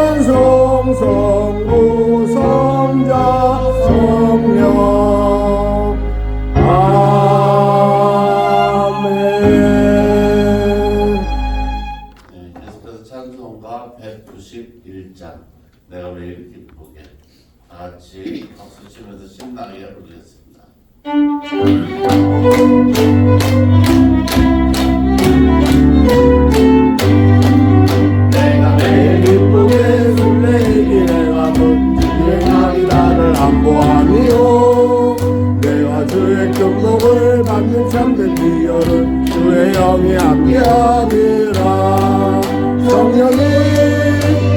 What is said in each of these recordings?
찬송 성부 성자 성령 아멘. 네, 계속해서 찬송가 191장 내가 왜 이렇게 기쁘게 다 같이 박수 치면서 신나게 부르겠습니다. 내가 매일 기쁘게 술래길에 가면 주의 날이 나를 안보하니요. 내가 주의 경복을 받는 참된 비열은 주의 영이 함께하니라. 성령이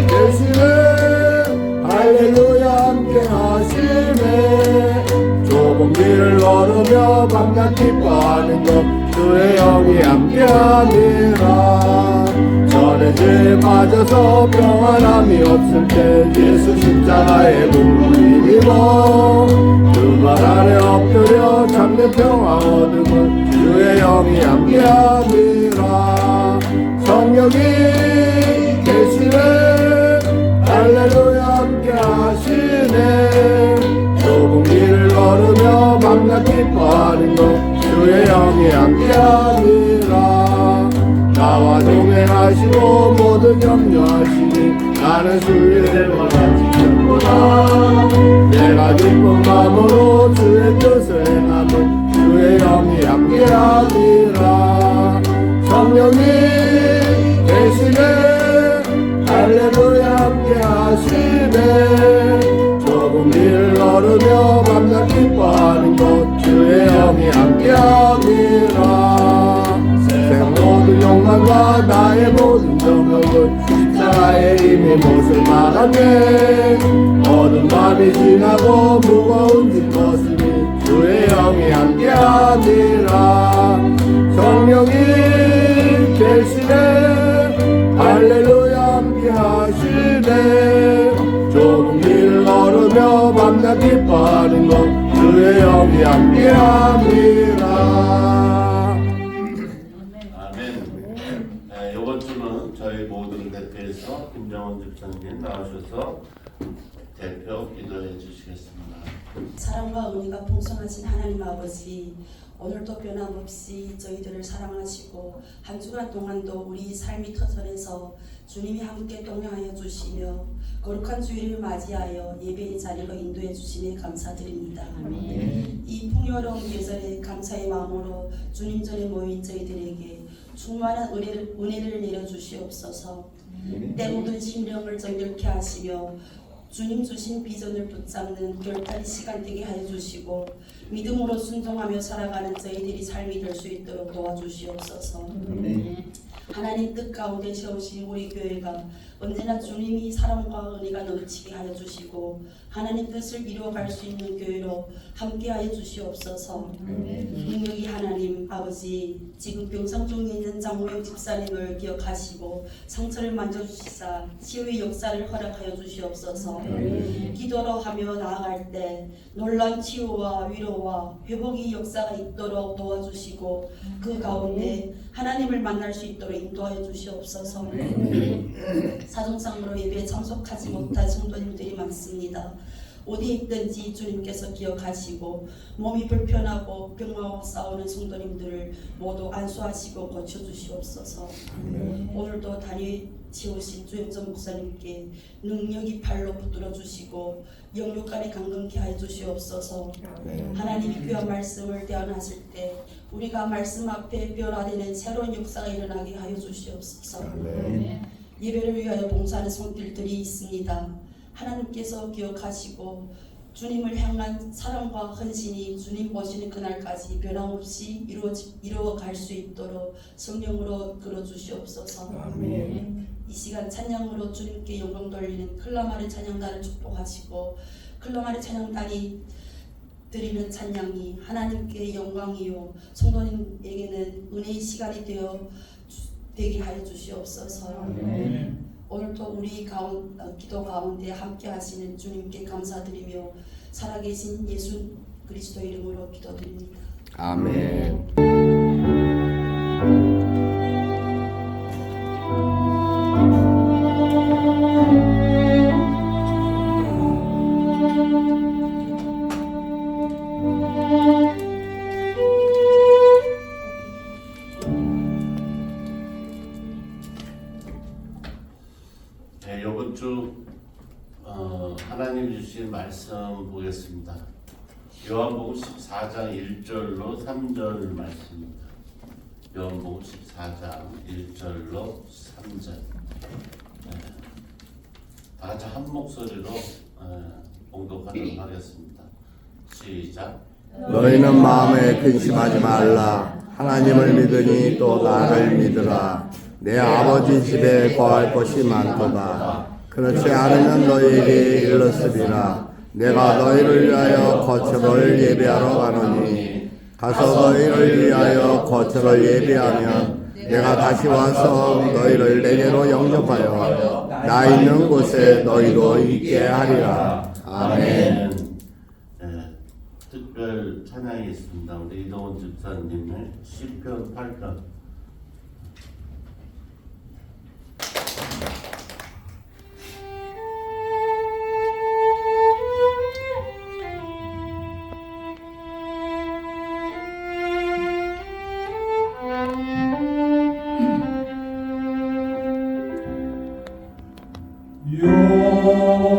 계시네 할렐루야 함께하시네. 좁은 길을 걸으며 밤낮 기뻐하는 것 주의 영이 함께하니라. 전에 죄에 빠져서 평안함이 없을 때 예수 십자가의 몸을 입어 그 말 아래 엎드려 참된 평화 얻음은 주의 영이 함께하니라. 성령이 계시네 할렐루야 함께하시네. 좁은 길을 걸으며 밤낮 기뻐하는 것 주의 영이 함께하니라. 나와 동행하시고 모든 염려하시니 나는 주의 대화가 지켰구나. 내가 기쁜 마음으로 주의 뜻을 행하면 주의 영이 함께하니라. 성령이 계시네 할렐루야 함께하시네. 좁은 길을 걸으며 밤낮 기뻐하는 것 주의 영이 함께하니라. 모든 욕망과 나의 모든 정욕은 십자가의 힘이 못을 막았네. 어두운 밤이 지나고 무거운 짐 벗으니 주의 영이 함께하니라. 성령이 계시네 할렐루야 함께하시네. 좁은 길을 걸으며 밤낮 기뻐하는 것 주의 영이 함께하니라. 이번 주는 저희 모두를 대표해서 김정원 집사님 나오셔서 대표 기도해 주시겠습니다. 사랑과 은혜가 풍성하신 하나님 아버지, 오늘도 변함없이 저희들을 사랑하시고 한 주간 동안도 우리 삶이 터전에서 주님이 함께 동행하여 주시며 거룩한 주일을 맞이하여 예배의 자리로 인도해 주시니 감사드립니다. 아멘. 이 풍요로운 계절에 감사의 마음으로 주님 전에 모인 저희들에게 충만한 은혜를 내려주시옵소서. 때 묻은 심령을 정결케 하시며 주님 주신 비전을 붙잡는 결단의 시간 되게 하여 주시고 믿음으로 순종하며 살아가는 저희들이 삶이 될 수 있도록 도와주시옵소서. 하나님 뜻 가운데 세우신 우리 교회가 언제나 주님이 사랑과 은혜가 넘치게 하여 주시고 하나님 뜻을 이루어갈 수 있는 교회로 함께하여 주시옵소서. 능력이 하나님 아버지, 지금 병상 중에 있는 장우영 집사님을 기억하시고 상처를 만져주시사 치유의 역사를 허락하여 주시옵소서. 기도로 하며 나아갈 때 놀라운 치유와 위로와 회복의 역사가 있도록 도와주시고 그 가운데 하나님을 만날 수 있도록 인도하여 주시옵소서. 사정상으로 예배에 참석하지 못한 성도님들이 많습니다. 어디에 있든지 주님께서 기억하시고 몸이 불편하고 병마와 싸우는 성도님들을 모두 안수하시고 고쳐주시옵소서. 오늘도 다니 치우신 주영전 목사님께 능력이 팔로 붙들어 주시고 영육간에 강건케 하여 주시옵소서. 하나님이 귀한 말씀을 대언하실 때 우리가 말씀 앞에 변화되는 새로운 역사가 일어나게 하여 주시옵소서. 예배를 위하여 봉사하는 손길들이 있습니다. 하나님께서 기억하시고 주님을 향한 사랑과 헌신이 주님 보시는 그날까지 변함없이 이루어갈 수 있도록 성령으로 끌어주시옵소서. 이 시간 찬양으로 주님께 영광 돌리는 클라마르 찬양단을 축복하시고 클라마르 찬양단이 드리는 찬양이 하나님께 영광이요 성도님에게는 은혜의 시간이 되게 하여 주시옵소서. 오늘도 우리 기도 가운데 함께 하시는 주님께 감사드리며 살아계신 예수 그리스도 이름으로 기도드립니다. 아멘. 주 하나님 주신 말씀 보겠습니다. 요한복음 14장 1절로 3절 말씀입니다. 요한복음 14장 1절로 3절. 다 같이 한 목소리로 봉독하도록 하겠습니다. 시작. 너희는 마음에 근심하지 말라. 하나님을 믿으니 또 나를 믿으라. 내 아버지 집에 거할 곳이 많도다. 그렇지 않으면 너희에게 일렀으리라. 내가 너희를 위하여 거처를 예비하러 가노니 가서 너희를 위하여 거처를 예비하면 내가 다시 와서 너희를 내게로 영접하여 나 있는 곳에 너희도 있게 하리라. 아멘. 특별 찬양이 있습니다. 우리 이동원 집사님의 시편 8편.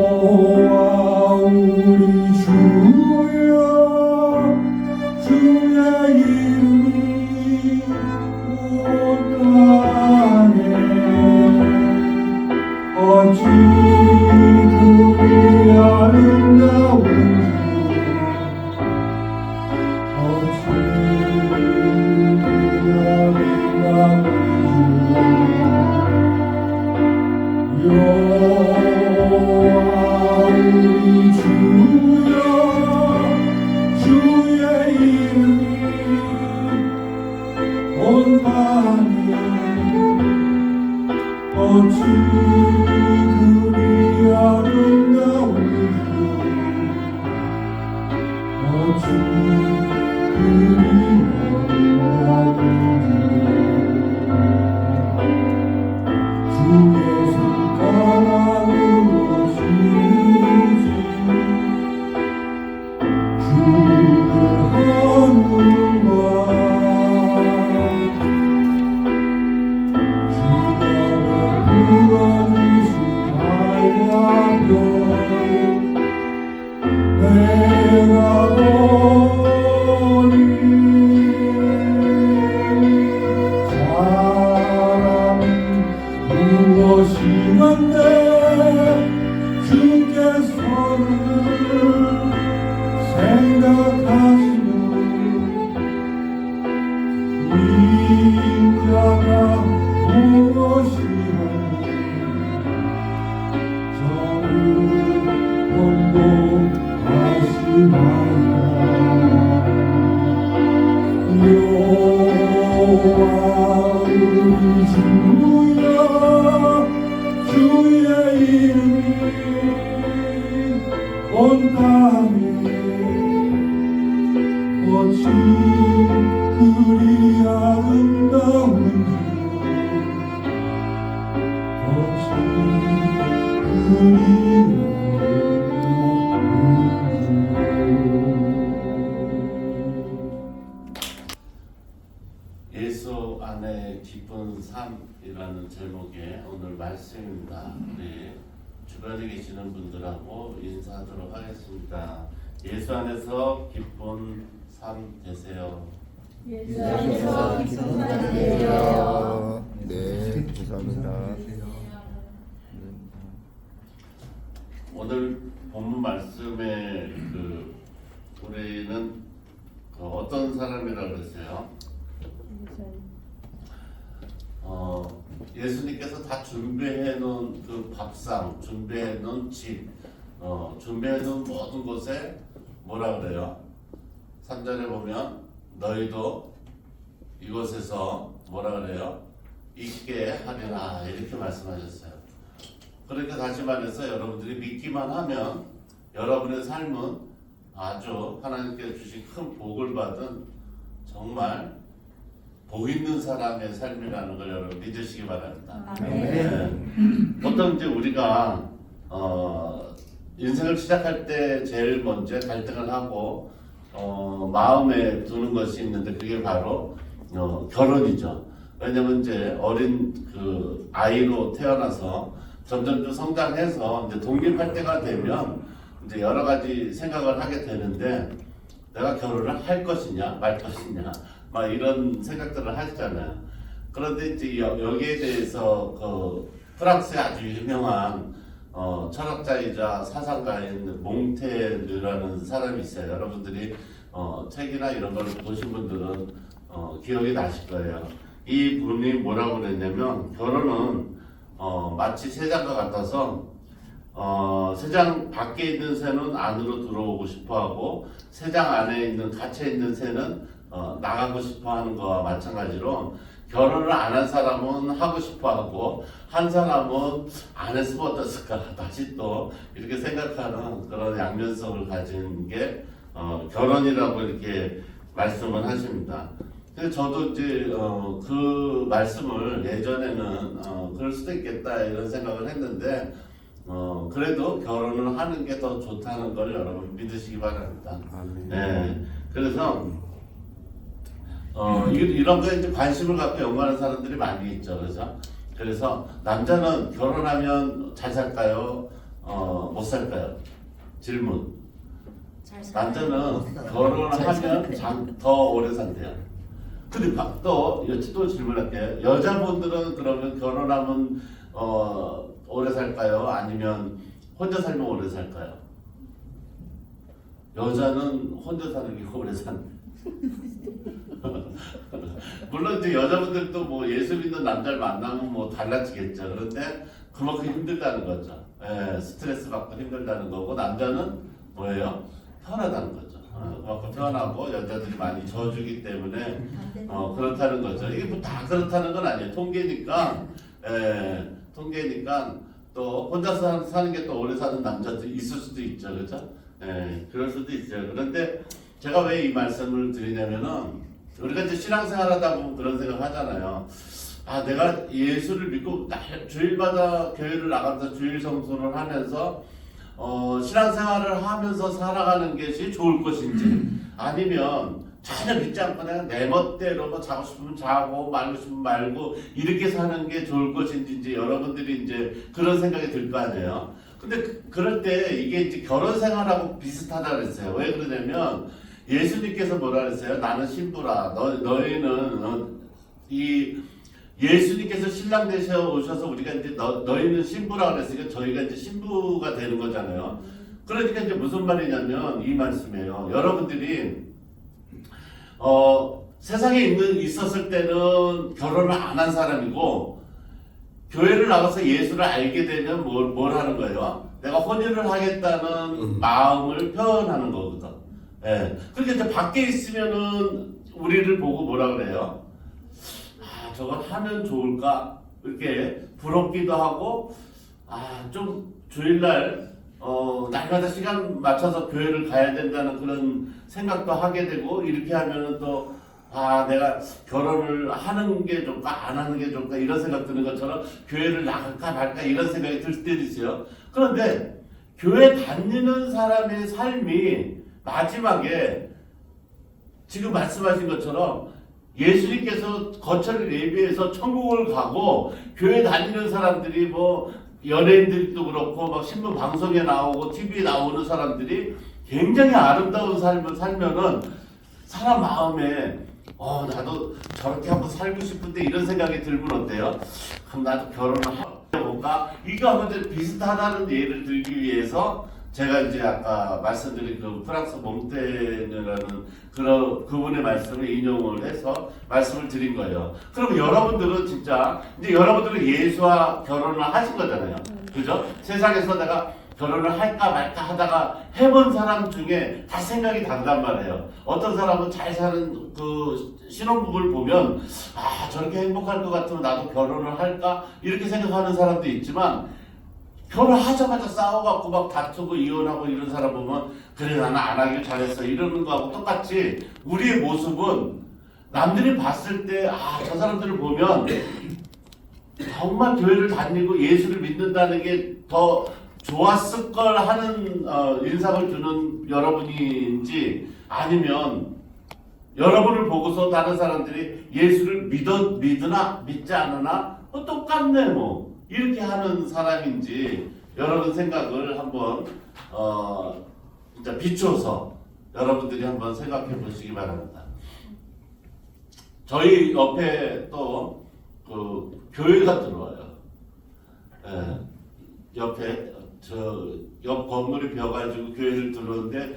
여호와 우리 주여 주의 이름이 온 땅에 어찌 그리 아름다운지 어찌 그리 아름다운지 여호와 우리 주여 주의 이름이 온 땅에 어찌 그리 아름다운지 어찌 그리 아름다운지 주의 손가락으로 지으신 주의 하늘과 주가 베풀어주신 하얀 별 내가 보니 사람이 무엇이건데 주께서는 생각하시는 인자가 무엇이건데 저는 혼돈하시나이다. 여호와 우리 주여 주의 이름이 온 땅에 어찌 그리 아름다운지 어찌 그리 예수 안에 깊은 삶이라는 제목의 오늘 말씀입니다. 우리 주변에 계시는 분들하고 인사하도록 하겠습니다. 예수 안에서 기쁜 삶 되세요. 예수 안에서 기쁜 삶 되세요. 네, 감사합니다. 오늘 본문 말씀에 우리는 어떤 사람이라고 그랬어요? 예수님께서 다 준비해 놓은 그 밥상, 준비해 놓은 집, 준비해 놓은 모든 곳에 뭐라 그래요? 3절에 보면 너희도 이곳에서 뭐라 그래요? 있게 하리라 이렇게 말씀하셨어요. 그러니까 다시 말해서 여러분들이 믿기만 하면 여러분의 삶은 아주 하나님께 주신 큰 복을 받은 정말 복 있는 사람의 삶이라는 걸 여러분 믿으시기 바랍니다. 네. 보통 이제 우리가 인생을 시작할 때 제일 먼저 갈등을 하고 마음에 두는 것이 있는데 그게 바로 결혼이죠. 왜냐면 이제 어린 그 아이로 태어나서 점점 더 성장해서 이제 독립할 때가 되면 이제 여러 가지 생각을 하게 되는데 내가 결혼을 할 것이냐 말 것이냐 막 이런 생각들을 하시잖아요. 그런데 이제 여기에 대해서 그 프랑스의 아주 유명한 철학자이자 사상가인 몽테르라는 사람이 있어요. 여러분들이 책이나 이런 걸 보신 분들은 기억이 나실 거예요. 이 분이 뭐라고 그랬냐면 결혼은 마치 새장과 같아서 새장 밖에 있는 새는 안으로 들어오고 싶어하고 새장 안에 있는 갇혀 있는 새는 나가고 싶어하는 거와 마찬가지로 결혼을 안 한 사람은 하고 싶어하고 한 사람은 안 했으면 어땠을까 다시 또 이렇게 생각하는 그런 양면성을 가진 게 결혼이라고 이렇게 말씀을 하십니다. 그래서 저도 이제 그 말씀을 예전에는 그럴 수도 있겠다 이런 생각을 했는데 그래도 결혼을 하는 게 더 좋다는 걸 여러분 믿으시기 바랍니다. 네, 그래서 이런 거에 이제 관심을 갖고 연구하는 사람들이 많이 있죠, 그래서 남자는 결혼하면 잘 살까요? 못 살까요? 질문. 남자는 결혼을 하면 더 오래 산대요. 근데 또 질문할게요. 여자분들은 그러면 결혼하면 오래 살까요? 아니면 혼자 살면 오래 살까요? 여자는 혼자 사는 게 오래 산대. 물론 이제 여자분들도 뭐 예수 믿는 남자를 만나면 뭐 달라지겠죠. 그런데 그만큼 힘들다는 거죠. 스트레스 받고 힘들다는 거고 남자는 뭐예요? 편하다는 거죠. 그만큼 편하고 여자들이 많이 져주기 때문에 그렇다는 거죠. 이게 뭐 다 그렇다는 건 아니에요. 통계니까 또 혼자 사는 게 또 오래 사는 남자도 있을 수도 있죠, 그렇죠? 그럴 수도 있어요. 그런데 제가 왜 이 말씀을 드리냐면은 우리가 이제 신앙생활하다 보면 그런 생각 하잖아요. 아, 내가 예수를 믿고 주일마다 교회를 나가면서 주일 성수를 하면서 신앙생활을 하면서 살아가는 것이 좋을 것인지 아니면 전혀 믿지 않고 그냥 내 멋대로 뭐 자고 싶으면 자고 말고 싶으면 말고 이렇게 사는 게 좋을 것인지 이제 여러분들이 이제 그런 생각이 들 거 아니에요. 근데 그럴 때 이게 이제 결혼 생활하고 비슷하다 그랬어요. 왜 그러냐면 예수님께서 뭐라 그랬어요? 나는 신부라. 너희는 이 예수님께서 신랑 되셔 오셔서 우리가 이제 너희는 신부라 그랬으니까 저희가 이제 신부가 되는 거잖아요. 그러니까 이제 무슨 말이냐면 이 말씀이에요. 여러분들이 세상에 있었을 때는 결혼을 안 한 사람이고 교회를 나가서 예수를 알게 되면 뭘 하는 거예요? 내가 혼인을 하겠다는 마음을 표현하는 거거든. 그러니까 이제 밖에 있으면은 우리를 보고 뭐라 그래요? 아, 저걸 하면 좋을까? 이렇게 부럽기도 하고, 좀 주일날 날마다 시간 맞춰서 교회를 가야 된다는 그런 생각도 하게 되고 이렇게 하면은 또 내가 결혼을 하는 게 좋을까 안 하는 게 좋을까 이런 생각 드는 것처럼 교회를 나갈까 말까 이런 생각이 들 때도 있어요. 그런데 교회 다니는 사람의 삶이 마지막에 지금 말씀하신 것처럼 예수님께서 거처를 예비해서 천국을 가고 교회 다니는 사람들이 뭐 연예인들도 그렇고 막 신문 방송에 나오고 TV에 나오는 사람들이 굉장히 아름다운 삶을 살면은 사람 마음에 나도 저렇게 한번 살고 싶은데 이런 생각이 들면 어때요? 그럼 나도 결혼을 해볼까? 이거 하면 비슷하다는 예를 들기 위해서 제가 이제 아까 말씀드린 그 프랑스 몽테르라는 그분의 말씀을 인용을 해서 말씀을 드린 거예요. 그럼 여러분들은 진짜 이제 여러분들은 예수와 결혼을 하신 거잖아요. 그죠? 세상에서 내가 결혼을 할까 말까 하다가 해본 사람 중에 다 생각이 다르단 말이에요. 어떤 사람은 잘 사는 그 신혼부부를 보면 저렇게 행복할 것 같으면 나도 결혼을 할까 이렇게 생각하는 사람도 있지만 결혼하자마자 싸워갖고 막 다투고 이혼하고 이런 사람 보면 그래 나는 안 하길 잘했어 이러는 거하고 똑같이 우리의 모습은 남들이 봤을 때 저 사람들을 보면 정말 교회를 다니고 예수를 믿는다는 게 더 좋았을 걸 하는 인상을 주는 여러분인지 아니면 여러분을 보고서 다른 사람들이 예수를 믿으나 믿지 않으나 똑같네 뭐 이렇게 하는 사람인지 여러분 생각을 한번 진짜 비추어서 여러분들이 한번 생각해 보시기 바랍니다. 저희 옆에 또 그 교회가 들어와요. 예, 옆에 저 옆 건물이 비어가지고 교회를 들어오는데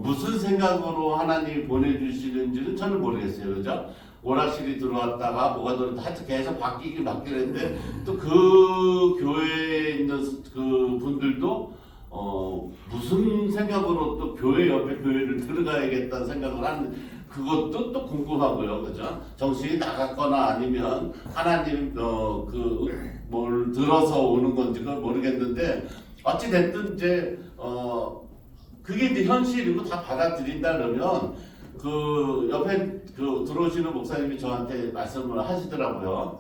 무슨 생각으로 하나님이 보내주시는지는 저는 모르겠어요. 그죠? 오락실이 들어왔다가 뭐가 들어왔다 하여튼 계속 바뀌긴 바뀌는데 또 그 교회에 있는 그 분들도 무슨 생각으로 또 교회 옆에 교회를 들어가야겠다는 생각을 하는 그것도 또 궁금하고요. 그죠? 정신이 나갔거나 아니면 하나님 뭘 들어서 오는 건지 그걸 모르겠는데 어찌 됐든 이제 그게 이제 현실이고 다 받아들인다 그러면 그 옆에 그 들어오시는 목사님이 저한테 말씀을 하시더라고요.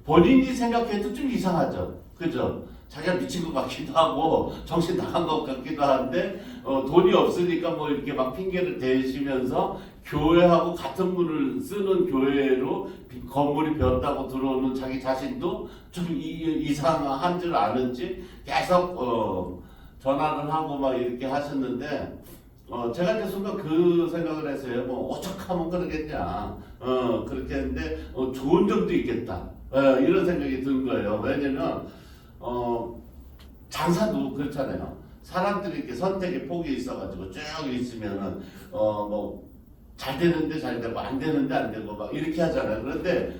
본인이 생각해도 좀 이상하죠. 그죠? 자기가 미친 것 같기도 하고 정신 나간 것 같기도 한데 돈이 없으니까 뭐 이렇게 막 핑계를 대시면서 교회하고 같은 문을 쓰는 교회로 건물이 비었다고 들어오는 자기 자신도 좀 이상한 줄 아는지 계속 전화를 하고 막 이렇게 하셨는데 제가 이제 순간 그 생각을 했어요. 뭐 오죽하면 그러겠냐. 그렇게 했는데 좋은 점도 있겠다. 이런 생각이 든 거예요. 왜냐면 장사도 그렇잖아요. 사람들이 이렇게 선택의 폭이 있어가지고 쭉 있으면은 뭐 잘 되는데 잘 되고 안 되는데 안 되고 막 이렇게 하잖아요. 그런데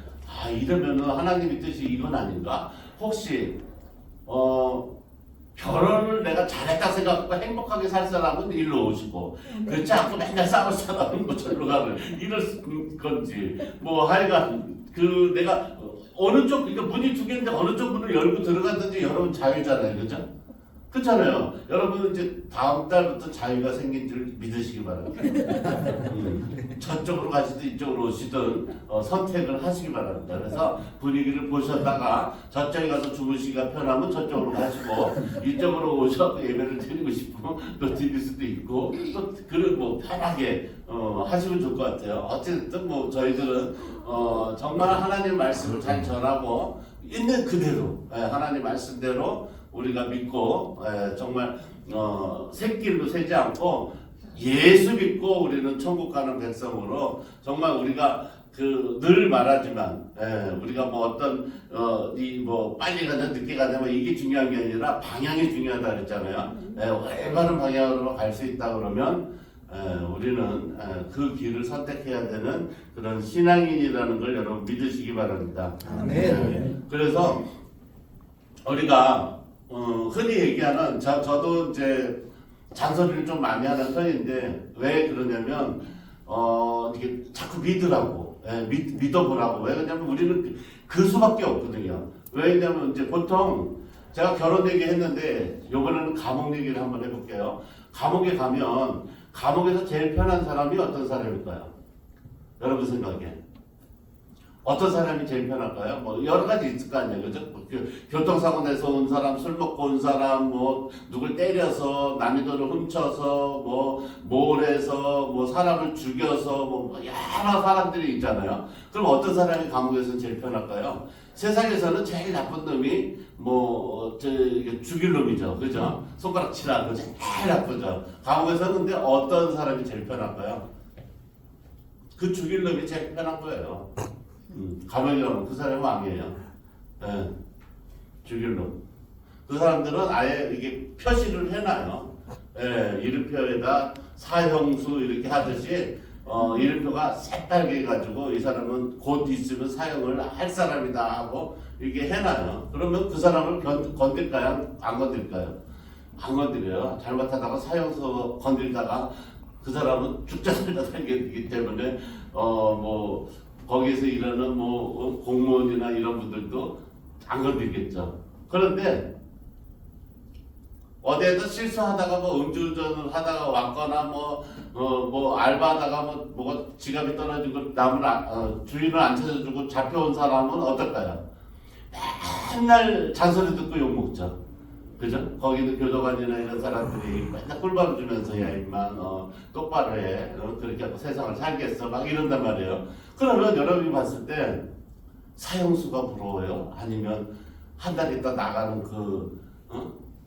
이러면은 하나님의 뜻이 이건 아닌가? 혹시 결혼을 내가 잘했다 생각하고 행복하게 살 사람은 일로 오시고 그렇지 않고 맨날 싸울 사람은 뭐 절로 가는 이럴 건지 뭐 하여간 그 내가 어느 쪽 그러니까 문이 두 개인데 어느 쪽 문을 열고 들어가든지 여러분 자유잖아요. 그죠? 그렇잖아요. 여러분은 이제 다음 달부터 자유가 생긴 줄 믿으시기 바랍니다. 저쪽으로 가시든 이쪽으로 오시든 선택을 하시기 바랍니다. 그래서 분위기를 보셨다가 저쪽에 가서 주무시기가 편하면 저쪽으로 가시고 이쪽으로 오셔서 예배를 드리고 싶으면 또 드릴 수도 있고 또 그걸 뭐 편하게 하시면 좋을 것 같아요. 어쨌든 뭐 저희들은 정말 하나님 말씀을 잘 전하고 있는 그대로 하나님 말씀대로 우리가 믿고 정말 새길로 새지 않고 예수 믿고 우리는 천국 가는 백성으로 정말 우리가 그 늘 말하지만 우리가 뭐 어떤 뭐 빨리 가냐 늦게 가냐 뭐 이게 중요한 게 아니라 방향이 중요하다 그랬잖아요. 올바른 방향으로 갈 수 있다 그러면 우리는 그 길을 선택해야 되는 그런 신앙인이라는 걸 여러분 믿으시기 바랍니다. 그래서 우리가 흔히 얘기하는 저도 이제 잔소리를 좀 많이 하는 편인데 왜 그러냐면 이게 자꾸 믿으라고 믿어보라고. 왜 그러냐면 우리는 그 수밖에 없거든요. 왜냐면 이제 보통 제가 결혼 얘기했는데 이번에는 감옥 얘기를 한번 해볼게요. 감옥에 가면 감옥에서 제일 편한 사람이 어떤 사람일까요? 여러분 생각에 어떤 사람이 제일 편할까요? 뭐 여러 가지 있을 거 아니에요, 그죠? 교통사고 내서 온 사람, 술 먹고 온 사람, 뭐 누굴 때려서 남의 돈을 훔쳐서, 뭐 몰해서, 뭐 사람을 죽여서, 뭐 여러 사람들이 있잖아요. 그럼 어떤 사람이 감옥에서는 제일 편할까요? 세상에서는 제일 나쁜 놈이 죽일 놈이죠, 그죠? 손가락질하고 제일 나쁘죠. 감옥에서는 근데 어떤 사람이 제일 편할까요? 그 죽일 놈이 제일 편한 거예요. 감옥에 가면 그 사람은 왕이에요. 죽일 놈. 그 사람들은 아예 이게 표시를 해놔요. 이름표에다 사형수 이렇게 하듯이 이름표가 새빨개 가지고 이 사람은 곧 있으면 사형을 할 사람이다 하고 이렇게 해놔요. 그러면 그 사람을 건들까요? 안 건들까요? 안 건드려요. 잘못하다가 사형수 건들다가 그 사람은 죽자 살자 살게 되기 때문에 뭐 거기에서 일하는 뭐 공무원이나 이런 분들도 안 건드리겠죠. 그런데 어디에도 실수하다가 뭐 음주운전을 하다가 왔거나 뭐 알바하다가 뭐가 지갑이 떨어지고 남을 주인을 안 찾아주고 잡혀온 사람은 어떨까요? 맨날 잔소리 듣고 욕 먹죠. 그죠? 거기는 교도관이나 이런 사람들이 맨날 꿀밤 주면서 야 임마 똑바로 해 그렇게 하고 세상을 살겠어 막 이런단 말이에요. 그러면 여러분이 봤을 때 사형수가 부러워요? 아니면 한 달 있다 나가는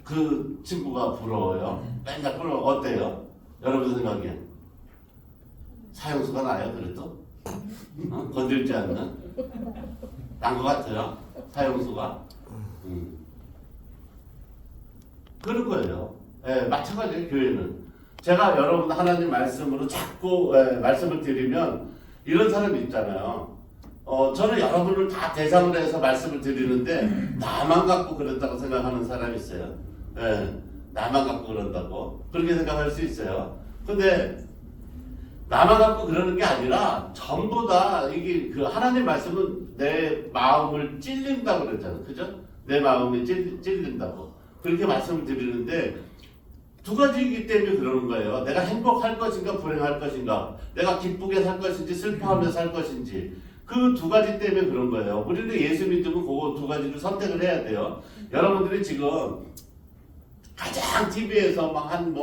그 친구가 부러워요? 맨날 그럼 어때요? 여러분 생각에 사형수가 나요? 그래도? 건들지 않는? 난 것 같아요. 사형수가. 그런 거예요. 예, 마찬가지예요. 교회는. 제가 여러분 하나님 말씀으로 자꾸 말씀을 드리면 이런 사람이 있잖아요. 저는 여러분을 다 대상으로 해서 말씀을 드리는데 나만 갖고 그런다고 생각하는 사람이 있어요. 예, 나만 갖고 그런다고 그렇게 생각할 수 있어요. 근데 나만 갖고 그러는 게 아니라 전부 다 이게 그 하나님 말씀은 내 마음을 찔린다고 그랬잖아요. 그죠? 내 마음이 찔린다고 그렇게 말씀을 드리는데 두 가지이기 때문에 그러는 거예요. 내가 행복할 것인가 불행할 것인가, 내가 기쁘게 살 것인지 슬퍼하며 살 것인지, 그 두 가지 때문에 그런 거예요. 우리는 예수 믿으면 그 두 가지를 선택을 해야 돼요. 여러분들이 지금 가장 TV에서 막 한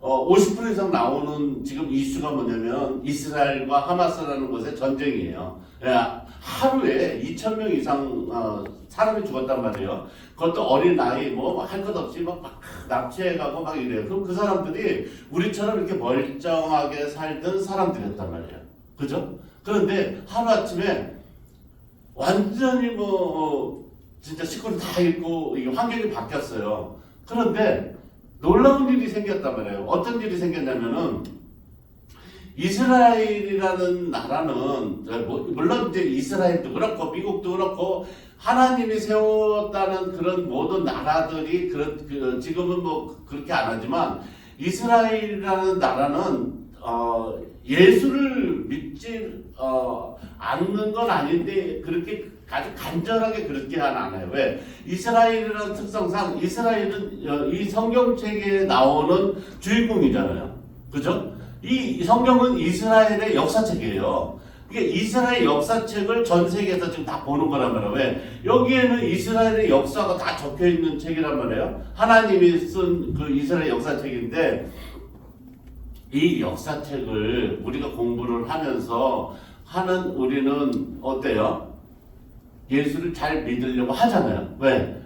50% 이상 나오는 지금 이슈가 뭐냐면 이스라엘과 하마스라는 곳의 전쟁이에요. 하루에 2,000명 이상 사람이 죽었단 말이에요. 그것도 어린 나이 뭐 할 것 없이 막 납치해가고 막 이래요. 그럼 그 사람들이 우리처럼 이렇게 멀쩡하게 살던 사람들이었단 말이에요. 그죠? 그런데 하루아침에 완전히 진짜 식구를 다 잃고 이게 환경이 바뀌었어요. 그런데 놀라운 일이 생겼단 말이에요. 어떤 일이 생겼냐면은 이스라엘이라는 나라는 물론 이제 이스라엘도 그렇고 미국도 그렇고 하나님이 세웠다는 그런 모든 나라들이 지금은 그렇게 안 하지만 이스라엘이라는 나라는 예수를 믿지 않는 건 아닌데 그렇게 아주 간절하게 그렇게 안 해요. 왜? 이스라엘이라는 특성상 이스라엘은 이 성경책에 나오는 주인공이잖아요. 그죠? 이 성경은 이스라엘의 역사책이에요. 이게 이스라엘 역사책을 전 세계에서 지금 다 보는 거란 말이에요. 왜? 여기에는 이스라엘의 역사가 다 적혀 있는 책이란 말이에요. 하나님이 쓴 그 이스라엘 역사책인데 이 역사책을 우리가 공부를 하면서 하는 우리는 어때요? 예수를 잘 믿으려고 하잖아요. 왜?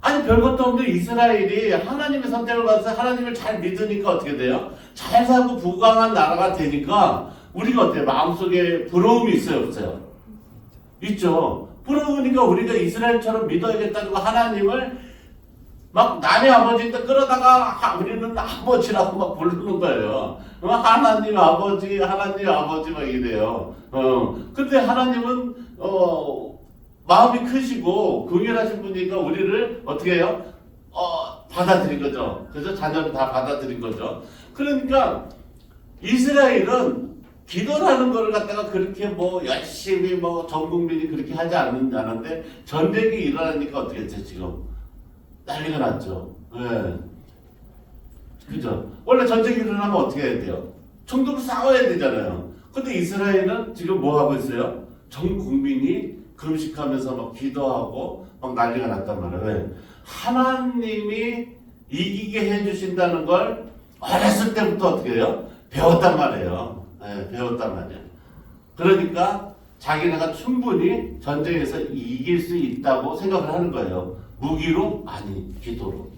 아니 별것도 없는 이스라엘이 하나님의 선택을 받아서 하나님을 잘 믿으니까 어떻게 돼요? 잘 살고 부강한 나라가 되니까 우리가 어때요? 마음속에 부러움이 있어요? 없어요? 있죠. 부러우니까 우리가 이스라엘처럼 믿어야겠다고 하나님을 막 남의 아버지인데 끌어다가 우리는 아버지라고 막 부르는 거예요. 하나님 아버지 막 이래요. 근데 하나님은 마음이 크시고 긍휼하신 분이니까 우리를 어떻게 해요? 받아들인 거죠. 그래서 자녀를 다 받아들인 거죠. 그러니까 이스라엘은 기도라는 거를 갖다가 그렇게 열심히 전 국민이 그렇게 하지 않는데 전쟁이 일어나니까 어떻게 했죠 지금? 난리가 났죠. 네. 그죠? 원래 전쟁이 일어나면 어떻게 해야 돼요? 총독을 싸워야 되잖아요. 근데 이스라엘은 지금 뭐 하고 있어요? 전 국민이 금식하면서 막 기도하고 막 난리가 났단 말이에요. 왜? 하나님이 이기게 해주신다는 걸 어렸을 때부터 어떻게 해요? 배웠단 말이에요. 네, 배웠단 말이에요. 그러니까 자기네가 충분히 전쟁에서 이길 수 있다고 생각을 하는 거예요. 무기로? 아니, 기도로.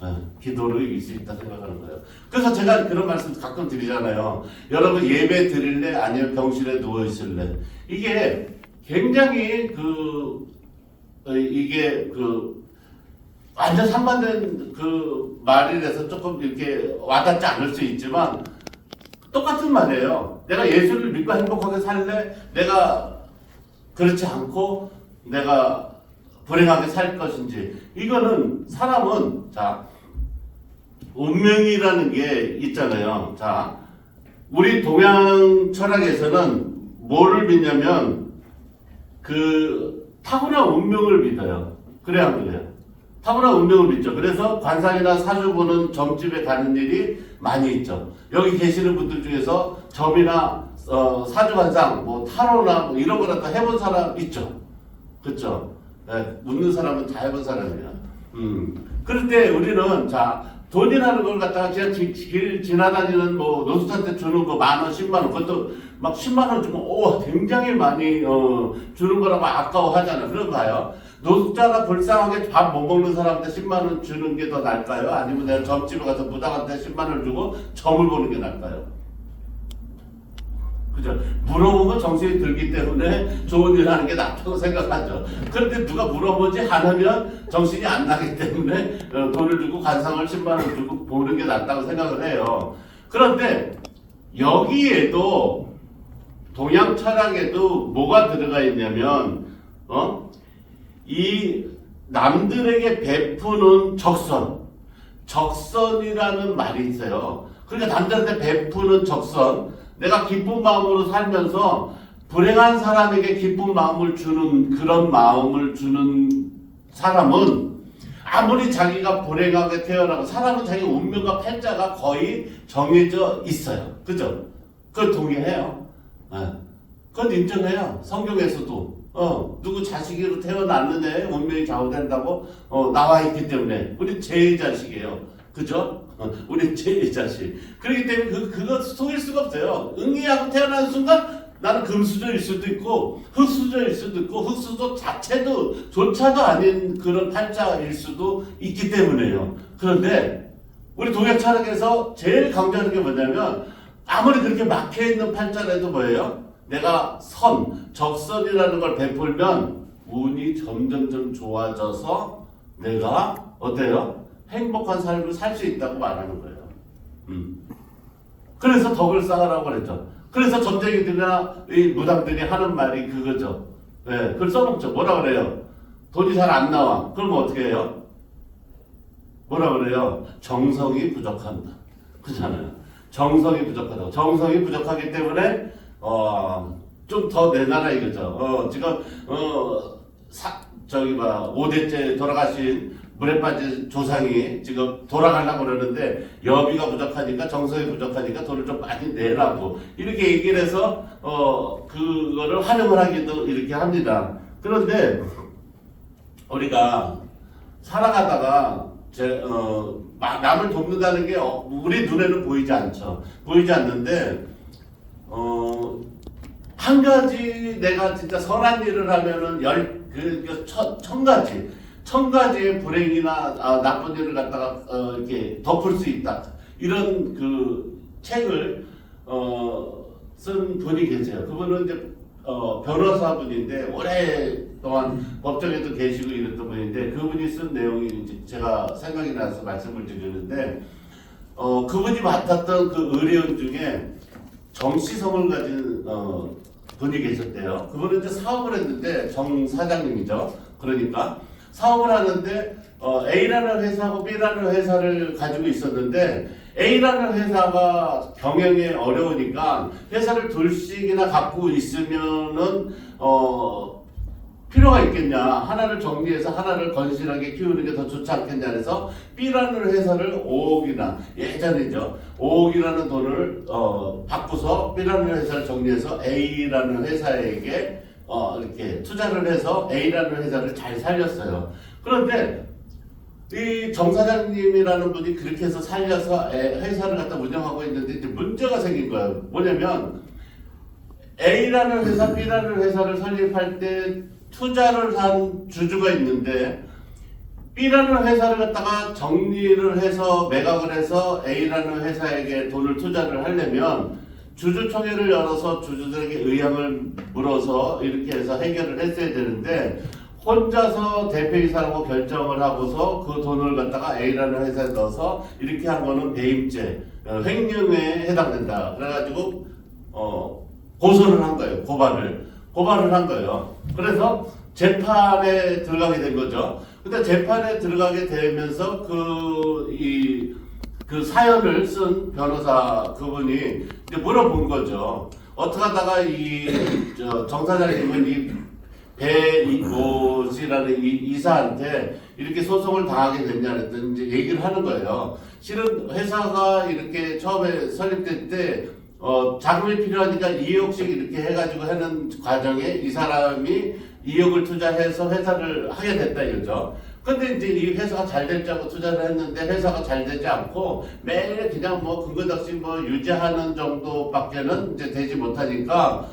네, 기도로 이길 수 있다 생각하는 거예요. 그래서 제가 그런 말씀 가끔 드리잖아요. 여러분 예배 드릴래? 아니면 병실에 누워 있을래? 이게 굉장히 이게 완전 상반된 말이라서 조금 이렇게 와닿지 않을 수 있지만 똑같은 말이에요. 내가 예수를 믿고 행복하게 살래? 내가 그렇지 않고 내가 불행하게 살 것인지. 이거는 사람은 운명이라는 게 있잖아요. 우리 동양 철학에서는 뭐를 믿냐면 타고난 운명을 믿어요. 그래야 안 그래요? 타고난 운명을 믿죠. 그래서 관상이나 사주 보는 점집에 가는 일이 많이 있죠. 여기 계시는 분들 중에서 점이나 사주 관상, 타로나 이런 거를 다 해본 사람 있죠. 그렇죠? 네, 묻는 사람은 다 해본 사람이에요. 그런데 우리는 돈이라는 걸 갖다가 그냥 길 지나다니는 뭐 노숙자한테 주는 거 10,000원, 100,000원, 그것도 막 10만 원 주면 굉장히 많이 주는 거라고 아까워하잖아요. 그런가요? 노숙자가 불쌍하게 밥 못 먹는 사람한테 10만 원 주는 게 더 나을까요? 아니면 내가 점집에 가서 무당한테 10만 원 주고 점을 보는 게 나을까요? 그죠? 물어보면 정신이 들기 때문에 좋은 일 하는 게 낫다고 생각하죠. 그런데 누가 물어보지 않으면 정신이 안 나기 때문에 돈을 주고 관상을 10만 원 주고 보는 게 낫다고 생각을 해요. 그런데 여기에도 동양 철학에도 뭐가 들어가 있냐면 이 남들에게 베푸는 적선이라는 말이 있어요. 그러니까 남들한테 베푸는 적선, 내가 기쁜 마음으로 살면서 불행한 사람에게 기쁜 마음을 주는 그런 마음을 주는 사람은 아무리 자기가 불행하게 태어나고 사람은 자기 운명과 팔자가 거의 정해져 있어요. 그죠? 그걸 동의해요. 그건 인정해요. 성경에서도. 누구 자식으로 태어났는 애 운명이 좌우된다고 나와 있기 때문에 우리 제 자식이에요. 그죠? 우리 제 자식. 그렇기 때문에 그거 속일 수가 없어요. 응이하고 태어나는 순간 나는 금수저일 수도 있고 흙수저일 수도 있고 흙수저 자체도 조차도 아닌 그런 팔자일 수도 있기 때문에요. 그런데 우리 동양 철학에서 제일 강조하는 게 뭐냐면 아무리 그렇게 막혀있는 팔자라도 뭐예요? 내가 적선이라는 걸 베풀면 운이 점점점 좋아져서 내가 어때요? 행복한 삶을 살 수 있다고 말하는 거예요. 그래서 덕을 쌓으라고 그랬죠. 그래서 점쟁이들이나 이 무당들이 하는 말이 그거죠. 네, 그걸 써먹죠. 뭐라 그래요? 돈이 잘 안 나와. 그러면 어떻게 해요? 뭐라 그래요? 정성이 부족한다. 그렇잖아요. 정성이 부족하다고. 정성이 부족하기 때문에 좀 더 내놔라 이거죠. 지금 5대째 돌아가신 물에 빠진 조상이 지금 돌아가려고 그러는데 여비가 부족하니까 정성이 부족하니까 돈을 좀 많이 내라고 이렇게 얘기를 해서 그거를 활용을 하기도 이렇게 합니다. 그런데 우리가 살아가다가 남을 돕는다는 게 우리 눈에는 보이지 않죠. 보이지 않는데 한 가지 내가 진짜 선한 일을 하면은 천 가지의 불행이나 나쁜 일을 갖다가 이렇게 덮을 수 있다. 이런 그 책을 쓴 분이 계세요. 그분은 이제 변호사분인데 오랫동안 법정에도 계시고 이랬던 분인데 그분이 쓴 내용이 이제 제가 생각이 나서 말씀을 드리는데 그분이 맡았던 그 의뢰인 중에 정씨성을 가진 분이 계셨대요. 그분은 이제 사업을 했는데 정 사장님이죠. 그러니까 사업을 하는데 A라는 회사하고 B라는 회사를 가지고 있었는데 A라는 회사가 경영에 어려우니까 회사를 둘씩이나 갖고 있으면은 필요가 있겠냐. 하나를 정리해서 하나를 건실하게 키우는 게 더 좋지 않겠냐 해서 B라는 회사를 5억이나 예전이죠. 5억이라는 돈을 받고서 B라는 회사를 정리해서 A라는 회사에게 이렇게 투자를 해서 A라는 회사를 잘 살렸어요. 그런데 이 정 사장님이라는 분이 그렇게 해서 살려서 회사를 갖다 운영하고 있는데 이제 문제가 생긴 거예요. 뭐냐면 A라는 회사, B라는 회사를 설립할 때 투자를 한 주주가 있는데 B라는 회사를 갖다가 정리를 해서 매각을 해서 A라는 회사에게 돈을 투자를 하려면 주주총회를 열어서 주주들에게 의향을 물어서 이렇게 해서 해결을 했어야 되는데 혼자서 대표이사라고 결정을 하고서 그 돈을 갖다가 A라는 회사에 넣어서 이렇게 한 거는 배임죄, 횡령에 해당된다. 그래가지고 고소를 한 거예요. 고발을 한 거예요. 그래서 재판에 들어가게 된 거죠. 근데 재판에 들어가게 되면서 그 사연을 쓴 변호사 그분이 이제 물어본 거죠. 어떻게 하다가 정 사장님은 이 배이모 씨라는 이사한테 이렇게 소송을 당하게 됐냐 했더니 이제 얘기를 하는 거예요. 실은 회사가 이렇게 처음에 설립될 때 자금이 필요하니까 2억씩 이렇게 해가지고 하는 과정에 이 사람이 2억을 투자해서 회사를 하게 됐다 이거죠. 근데 이제 이 회사가 잘 될자고 투자를 했는데 회사가 잘 되지 않고 매일 그냥 뭐 근거 없이 뭐 유지하는 정도밖에는 이제 되지 못하니까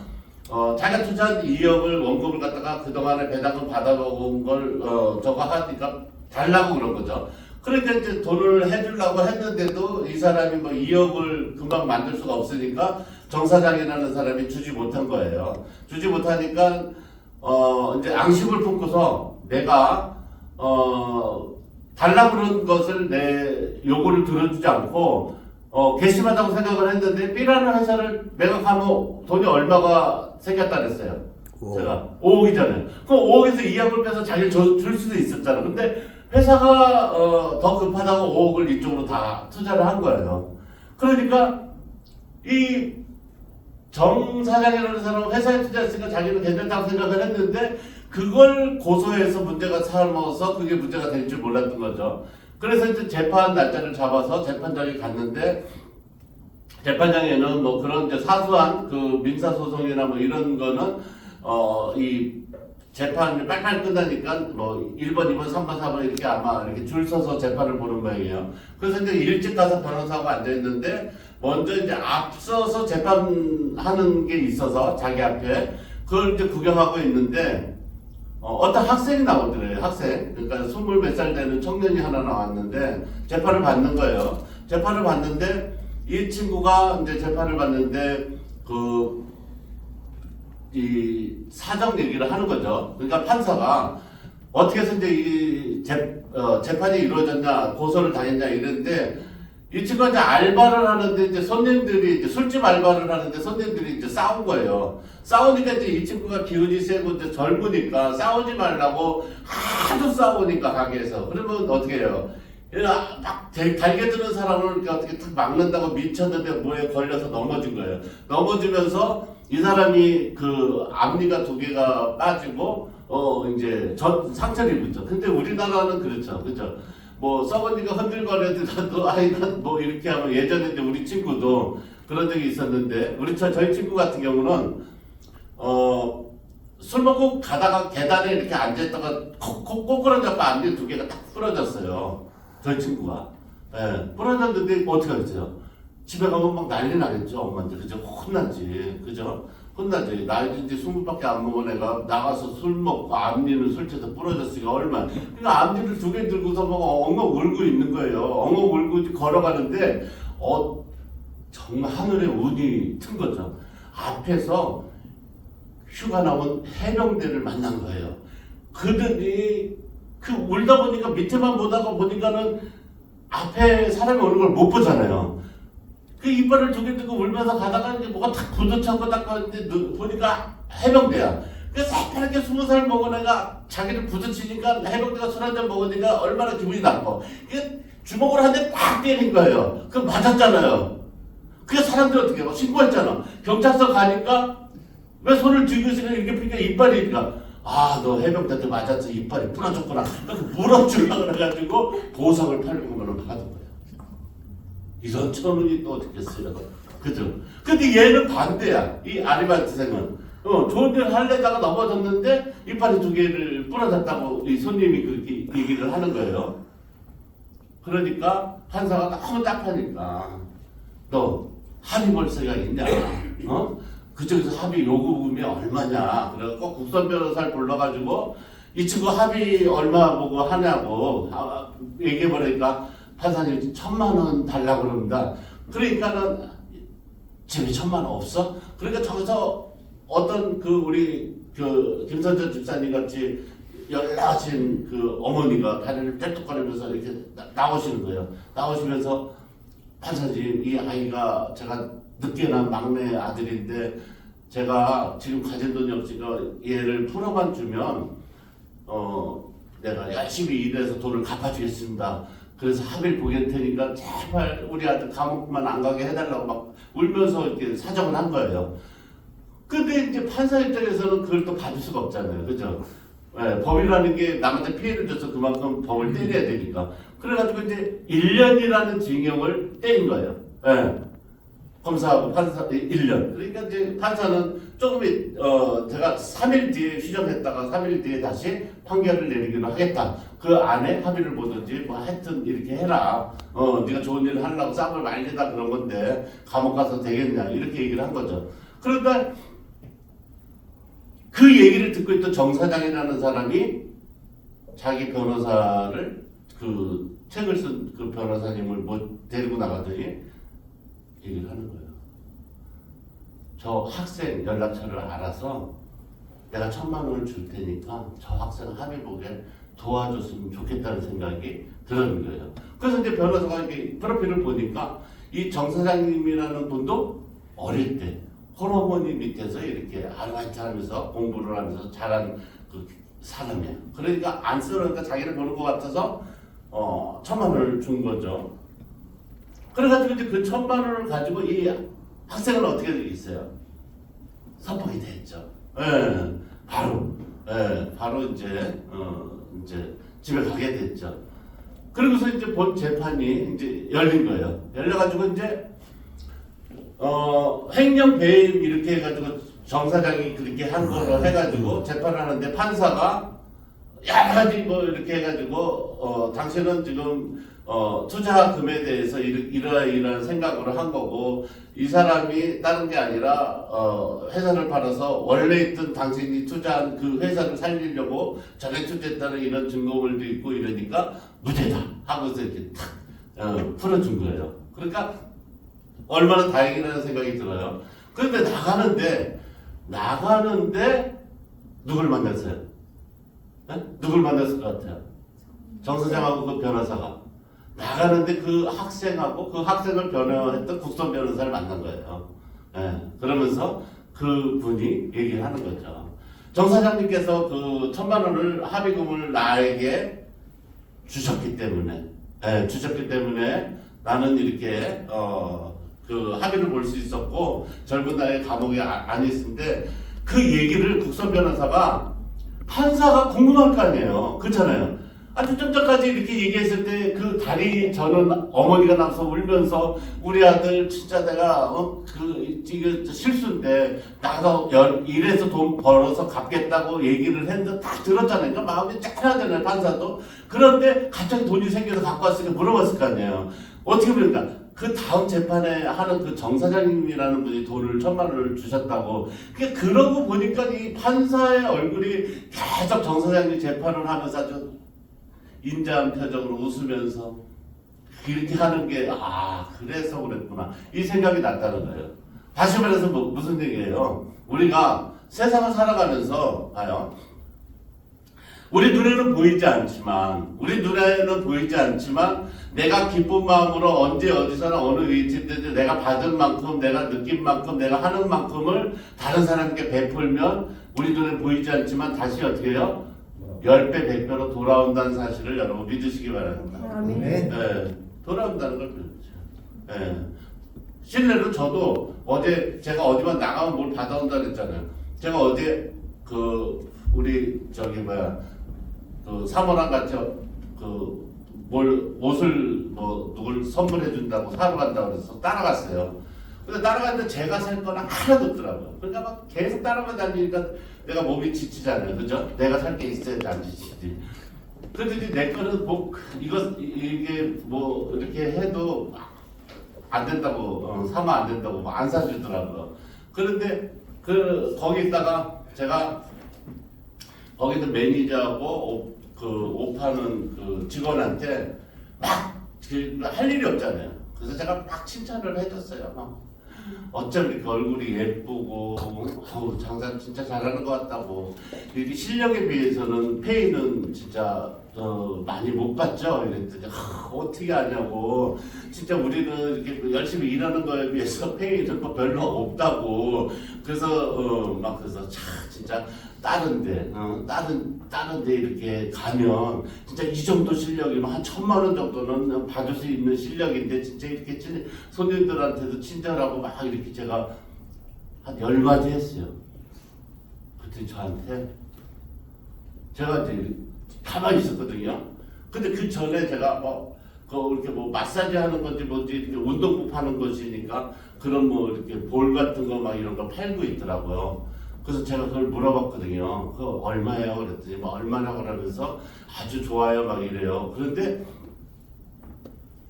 자기가 투자한 2억을 원금을 갖다가 그동안에 배당금 받아먹은 걸 저거 하니까 달라고 그런 거죠. 그러니까 이제 돈을 해주려고 했는데도 이 사람이 뭐 2억을 금방 만들 수가 없으니까 정 사장이라는 사람이 주지 못한 거예요. 주지 못하니까 이제 앙심을 품고서 내가 달라고 그런 것을 내 요구를 들어주지 않고 괘씸하다고 생각을 했는데 B라는 회사를 매각하면 돈이 얼마가 생겼다 그랬어요. 제가 5억이잖아요. 그럼 5억에서 2억을 빼서 자기를 줄 수도 있었잖아. 근데 회사가 더 급하다고 5억을 이쪽으로 다 투자를 한 거예요. 그러니까 이 정 사장이라는 사람은 회사에 투자했으니까 자기는 괜찮다고 생각을 했는데 그걸 고소해서 문제가 삼아서 그게 문제가 될 줄 몰랐던 거죠. 그래서 이제 재판 날짜를 잡아서 재판장에 갔는데 재판장에는 뭐 그런 이제 사소한 그 민사 소송이나 뭐 이런 거는 이 재판이 빨리빨리 끝나니까 뭐 1번, 2번, 3번, 4번 이렇게 아마 이렇게 줄 서서 재판을 보는 모양이에요. 그래서 이제 일찍 가서 변호사하고 앉아 있는데 먼저 이제 앞서서 재판하는 게 있어서 자기 앞에 그걸 이제 구경하고 있는데 어떤 학생이 나오더래요. 학생. 그러니까 20 몇 살 되는 청년이 하나 나왔는데 재판을 받는 거예요. 재판을 받는데 이 친구가 이제 재판을 받는데 이 사정 얘기를 하는 거죠. 그러니까 판사가 어떻게 해서 이제 이 재판이 이루어졌냐, 고소를 당했냐 이랬는데 이 친구가 이제 알바를 하는데 이제 손님들이 이제 술집 알바를 하는데 손님들이 이제 싸운 거예요. 싸우니까 이제 이 친구가 기운이 세고 이제 젊으니까 싸우지 말라고 하도 싸우니까 가게에서 그러면 어떻게 해요? 막 달겨드는 사람을 이렇게 어떻게 탁 막는다고 미쳤는데 뭐에 걸려서 넘어진 거예요. 넘어지면서 이 사람이 그 앞니가 2개가 빠지고 이제 상처를 입었죠. 근데 우리나라는 그렇죠, 그죠? 뭐 썩은이가 흔들거려도 아이가 뭐 이렇게 하면 예전에 이제 우리 친구도 그런 적이 있었는데 저희 친구 같은 경우는 술 먹고 가다가 계단에 이렇게 앉아있다가 꼬꾸라져서 앞니 2개가 딱 부러졌어요. 저희 친구가. 예, 부러졌는데 어떻게 하겠어요? 집에 가면 막 난리 나겠죠, 엄마한테. 그죠? 혼나지. 그죠? 혼나지. 나이 이제 20밖에 안 먹은 애가 나가서 술 먹고 앞니는 술 채서 부러졌으니까 얼마나. 그러니까 앞니를 2개 들고서 막 엉엉 울고 있는 거예요. 엉엉 울고 걸어가는데, 정말 하늘에 운이 튼 거죠. 앞에서 휴가 나온 해병대를 만난 거예요. 그들이 울다 보니까 밑에만 보다가 보니까는 앞에 사람이 오는 걸 못 보잖아요. 그 이빨을 2개 들고 울면서 가다가 이제 뭐가 탁 부딪혀서 딱 보니까 해병대야. 그 새파랗게 20살 먹은 애가 자기를 부딪히니까 해병대가 술 한잔 먹으니까 얼마나 기분이 나빠. 이게 주먹으로 한 대 딱 때린 거예요. 그 맞았잖아요. 그게 사람들 어떻게 해? 신고했잖아. 경찰서 가니까 왜 손을 쥐고 있으니까 이렇게 피니까 이빨이니까 너 해병대한테 맞았어. 이빨이 부러졌구나. 그래서 물어주려고 그래가지고 보상을 800만 원 받은 거예요. 이런 천운이 또 어떻겠어요. 그죠? 근데 얘는 반대야. 이 아르바이트생은. 좋은 일 하려다가 넘어졌는데 이빨이 2개를 부러졌다고 이 손님이 그렇게 얘기를 하는 거예요. 그러니까 판사가 너무 딱하니까 너 합의 벌서가 있냐? 그쪽에서 합의 요구금이 얼마냐? 그래갖고 국선 변호사를 불러가지고 이 친구 합의 얼마 보고 하냐고 얘기해보니까 판사님이 1,000만 원 달라고 그럽니다. 그러니까는 집에 1,000만 원 없어? 그러니까 저기서 어떤 우리 김선재 집사님 같이 연락하신 어머니가 다리를 떼뚝거리면서 이렇게 나오시는 거예요. 나오시면서 판사님, 이 아이가 제가 늦게 난 막내 아들인데 제가 지금 가진 돈이 없으니까 얘를 풀어만 주면 내가 열심히 일해서 돈을 갚아주겠습니다. 그래서 합의를 보낼 테니까 제발 우리 아들 감옥만 안 가게 해달라고 막 울면서 이렇게 사정을 한 거예요. 근데 이제 판사 입장에서는 그걸 또 받을 수가 없잖아요. 그죠? 네, 법이라는 게 남한테 피해를 줘서 그만큼 법을 때려야 되니까. 그래가지고 이제 1년이라는 징역을 때린 거예요. 네. 검사하고 판사 1년. 그러니까 이제 판사는 조금 제가 3일 뒤에 휴정했다가 3일 뒤에 다시 판결을 내리기로 하겠다. 그 안에 합의를 보든지 뭐 하여튼 이렇게 해라. 네가 좋은 일을 하려고 쌈을 말리다 그런 건데 감옥 가서 되겠냐 이렇게 얘기를 한 거죠. 그런데 그 얘기를 듣고 있던 정 사장이라는 사람이 자기 변호사를 그 책을 쓴 그 변호사님을 뭐 데리고 나가더니 얘기를 하는 거예요. 저 학생 연락처를 알아서 내가 1,000,000원을 줄 테니까 저 학생 합의 보게 도와줬으면 좋겠다는 생각이 드는 거예요. 그래서 이제 변호사가 이렇게 프로필을 보니까 이 정 사장님이라는 분도 어릴 때 홀어머니 밑에서 이렇게 아르바이트 하면서 공부를 하면서 자란 그 사람이야. 그러니까 안쓰러우니까 자기를 보는 것 같아서 1,000,000원을 준 거죠. 그래가지고 이제 그 1,000,000원을 가지고 이 학생은 어떻게 되겠어요? 선포이 됐죠. 예, 바로 이제 집에 가게 됐죠. 그러고서 이제 본 재판이 이제 열린 거예요. 열려가지고 이제 횡령 배임 이렇게 해가지고 정 사장이 그렇게 한 거로 해가지고 재판을 하는데 판사가 여러 가지 뭐 이렇게 해가지고 당신은 지금 투자금에 대해서 이러이러한 생각으로 한 거고 이 사람이 다른 게 아니라 회사를 팔아서 원래 있던 당신이 투자한 그 회사를 살리려고 전액 투자했다는 이런 증거물도 있고 이러니까 무죄다 하고서 이렇게 탁 풀어준 거예요. 그러니까 얼마나 다행이라는 생각이 들어요. 그런데 나가는데 누굴 만났어요? 네? 누굴 만났을 것 같아요? 정 사장하고 그 변호사가 나가는데 그 학생하고 그 학생을 변호했던 국선 변호사를 만난 거예요. 네. 그러면서 그 분이 얘기를 하는 거죠. 정 사장님께서 그 1,000,000원을 합의금을 나에게 주셨기 때문에 나는 이렇게 그 합의를 볼 수 있었고 젊은 나이에 감옥에 안 있는데 그 얘기를 국선 변호사가 판사가 궁금할 거 아니에요. 그렇잖아요. 아주 좀 전까지 이렇게 얘기했을 때 그 다리 저는 어머니가 나서 울면서 우리 아들 진짜 내가 이거 실수인데 나가 일해서 돈 벌어서 갚겠다고 얘기를 했는데 다 들었잖아요. 그러니까 마음이 짠하잖아요. 판사도. 그런데 갑자기 돈이 생겨서 갖고 왔으니까 물어봤을 거 아니에요. 어떻게 보니까 그 다음 재판에 하는 그 정 사장님이라는 분이 돈을 1,000,000원을 주셨다고. 그러고 보니까 이 판사의 얼굴이 계속 정 사장님 재판을 하면서 아주 인자한 표정으로 웃으면서 이렇게 하는 게 그래서 그랬구나 이 생각이 났다는 거예요. 다시 말해서 무슨 얘기예요? 우리가 세상을 살아가면서 봐요. 우리 눈에는 보이지 않지만 내가 기쁜 마음으로 언제 어디서나 어느 위치든지 내가 받은 만큼 내가 느낀 만큼 내가 하는 만큼을 다른 사람에게 베풀면 우리 눈에 보이지 않지만 다시 어떻게 해요? 10배 100배로 돌아온다는 사실을 여러분 믿으시기 바랍니다. 아멘. 돌아온다는 걸 믿죠. 실례로 저도 어제 제가 어디만 나가면 뭘 받아온다 그랬잖아요. 제가 어제 그 우리 그 사모랑 같이 옷을 누굴 선물해 준다고 사러 간다고 그래서 따라갔어요. 근데 따라갔는데 제가 살 거는 하나도 없더라고요. 그러니까 막 계속 따라만 다니니까 내가 몸이 지치잖아요. 그죠? 내가 살 게 있어야지 안 지치지. 그런데 내 거는 이게 이렇게 해도 안 된다고 사면 안 된다고 안 사주더라고요. 그런데 거기다가 제가 거기서 매니저하고 옷 파는 그 직원한테 막 할 일이 없잖아요. 그래서 제가 막 칭찬을 해줬어요. 막 어쩜 이렇게 얼굴이 예쁘고 장사 진짜 잘하는 것 같다고. 이렇게 실력에 비해서는 페이는 진짜 많이 못 받죠. 이랬더니 어떻게 하냐고. 진짜 우리는 이렇게 열심히 일하는 거에 비해서 페이는 별로 없다고. 그래서 진짜 다른데 이렇게 가면 진짜 이 정도 실력이면 한 1,000,000원 정도는 받을 수 있는 실력인데 진짜 이렇게 손님들한테도 친절하고 막 이렇게 제가 한 10가지 했어요. 그때 저한테 제가 이제 가만히 있었거든요. 근데 그 전에 제가 이렇게 뭐 마사지 하는 건지 뭔지 이렇게 운동복 파는 것이니까 그런 뭐 이렇게 볼 같은 거 막 이런 거 팔고 있더라고요. 그래서 제가 그걸 물어봤거든요. 그거 얼마예요? 그랬더니 뭐 얼마라고 그러면서 아주 좋아요 막 이래요. 그런데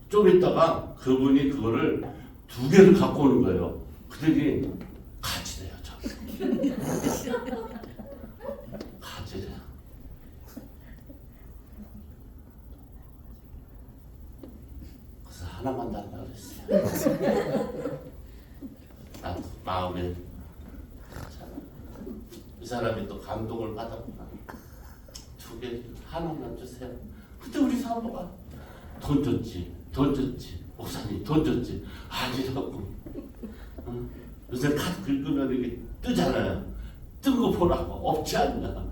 좀 있다가 그분이 그거를 2개를 갖고 오는 거예요. 그들이 가지래요. 가지래요. 그래서 하나만 달라고 그랬어요. 난 마음에 이 사람이 또 감동을 받았구나. 2개 하나만 주세요. 그때 우리 사모가 돈 줬지. 목사님 돈 줬지. 아니라고. 요새 카드 긁으면 이게 뜨잖아요. 뜬 거 보라고. 없지 않냐.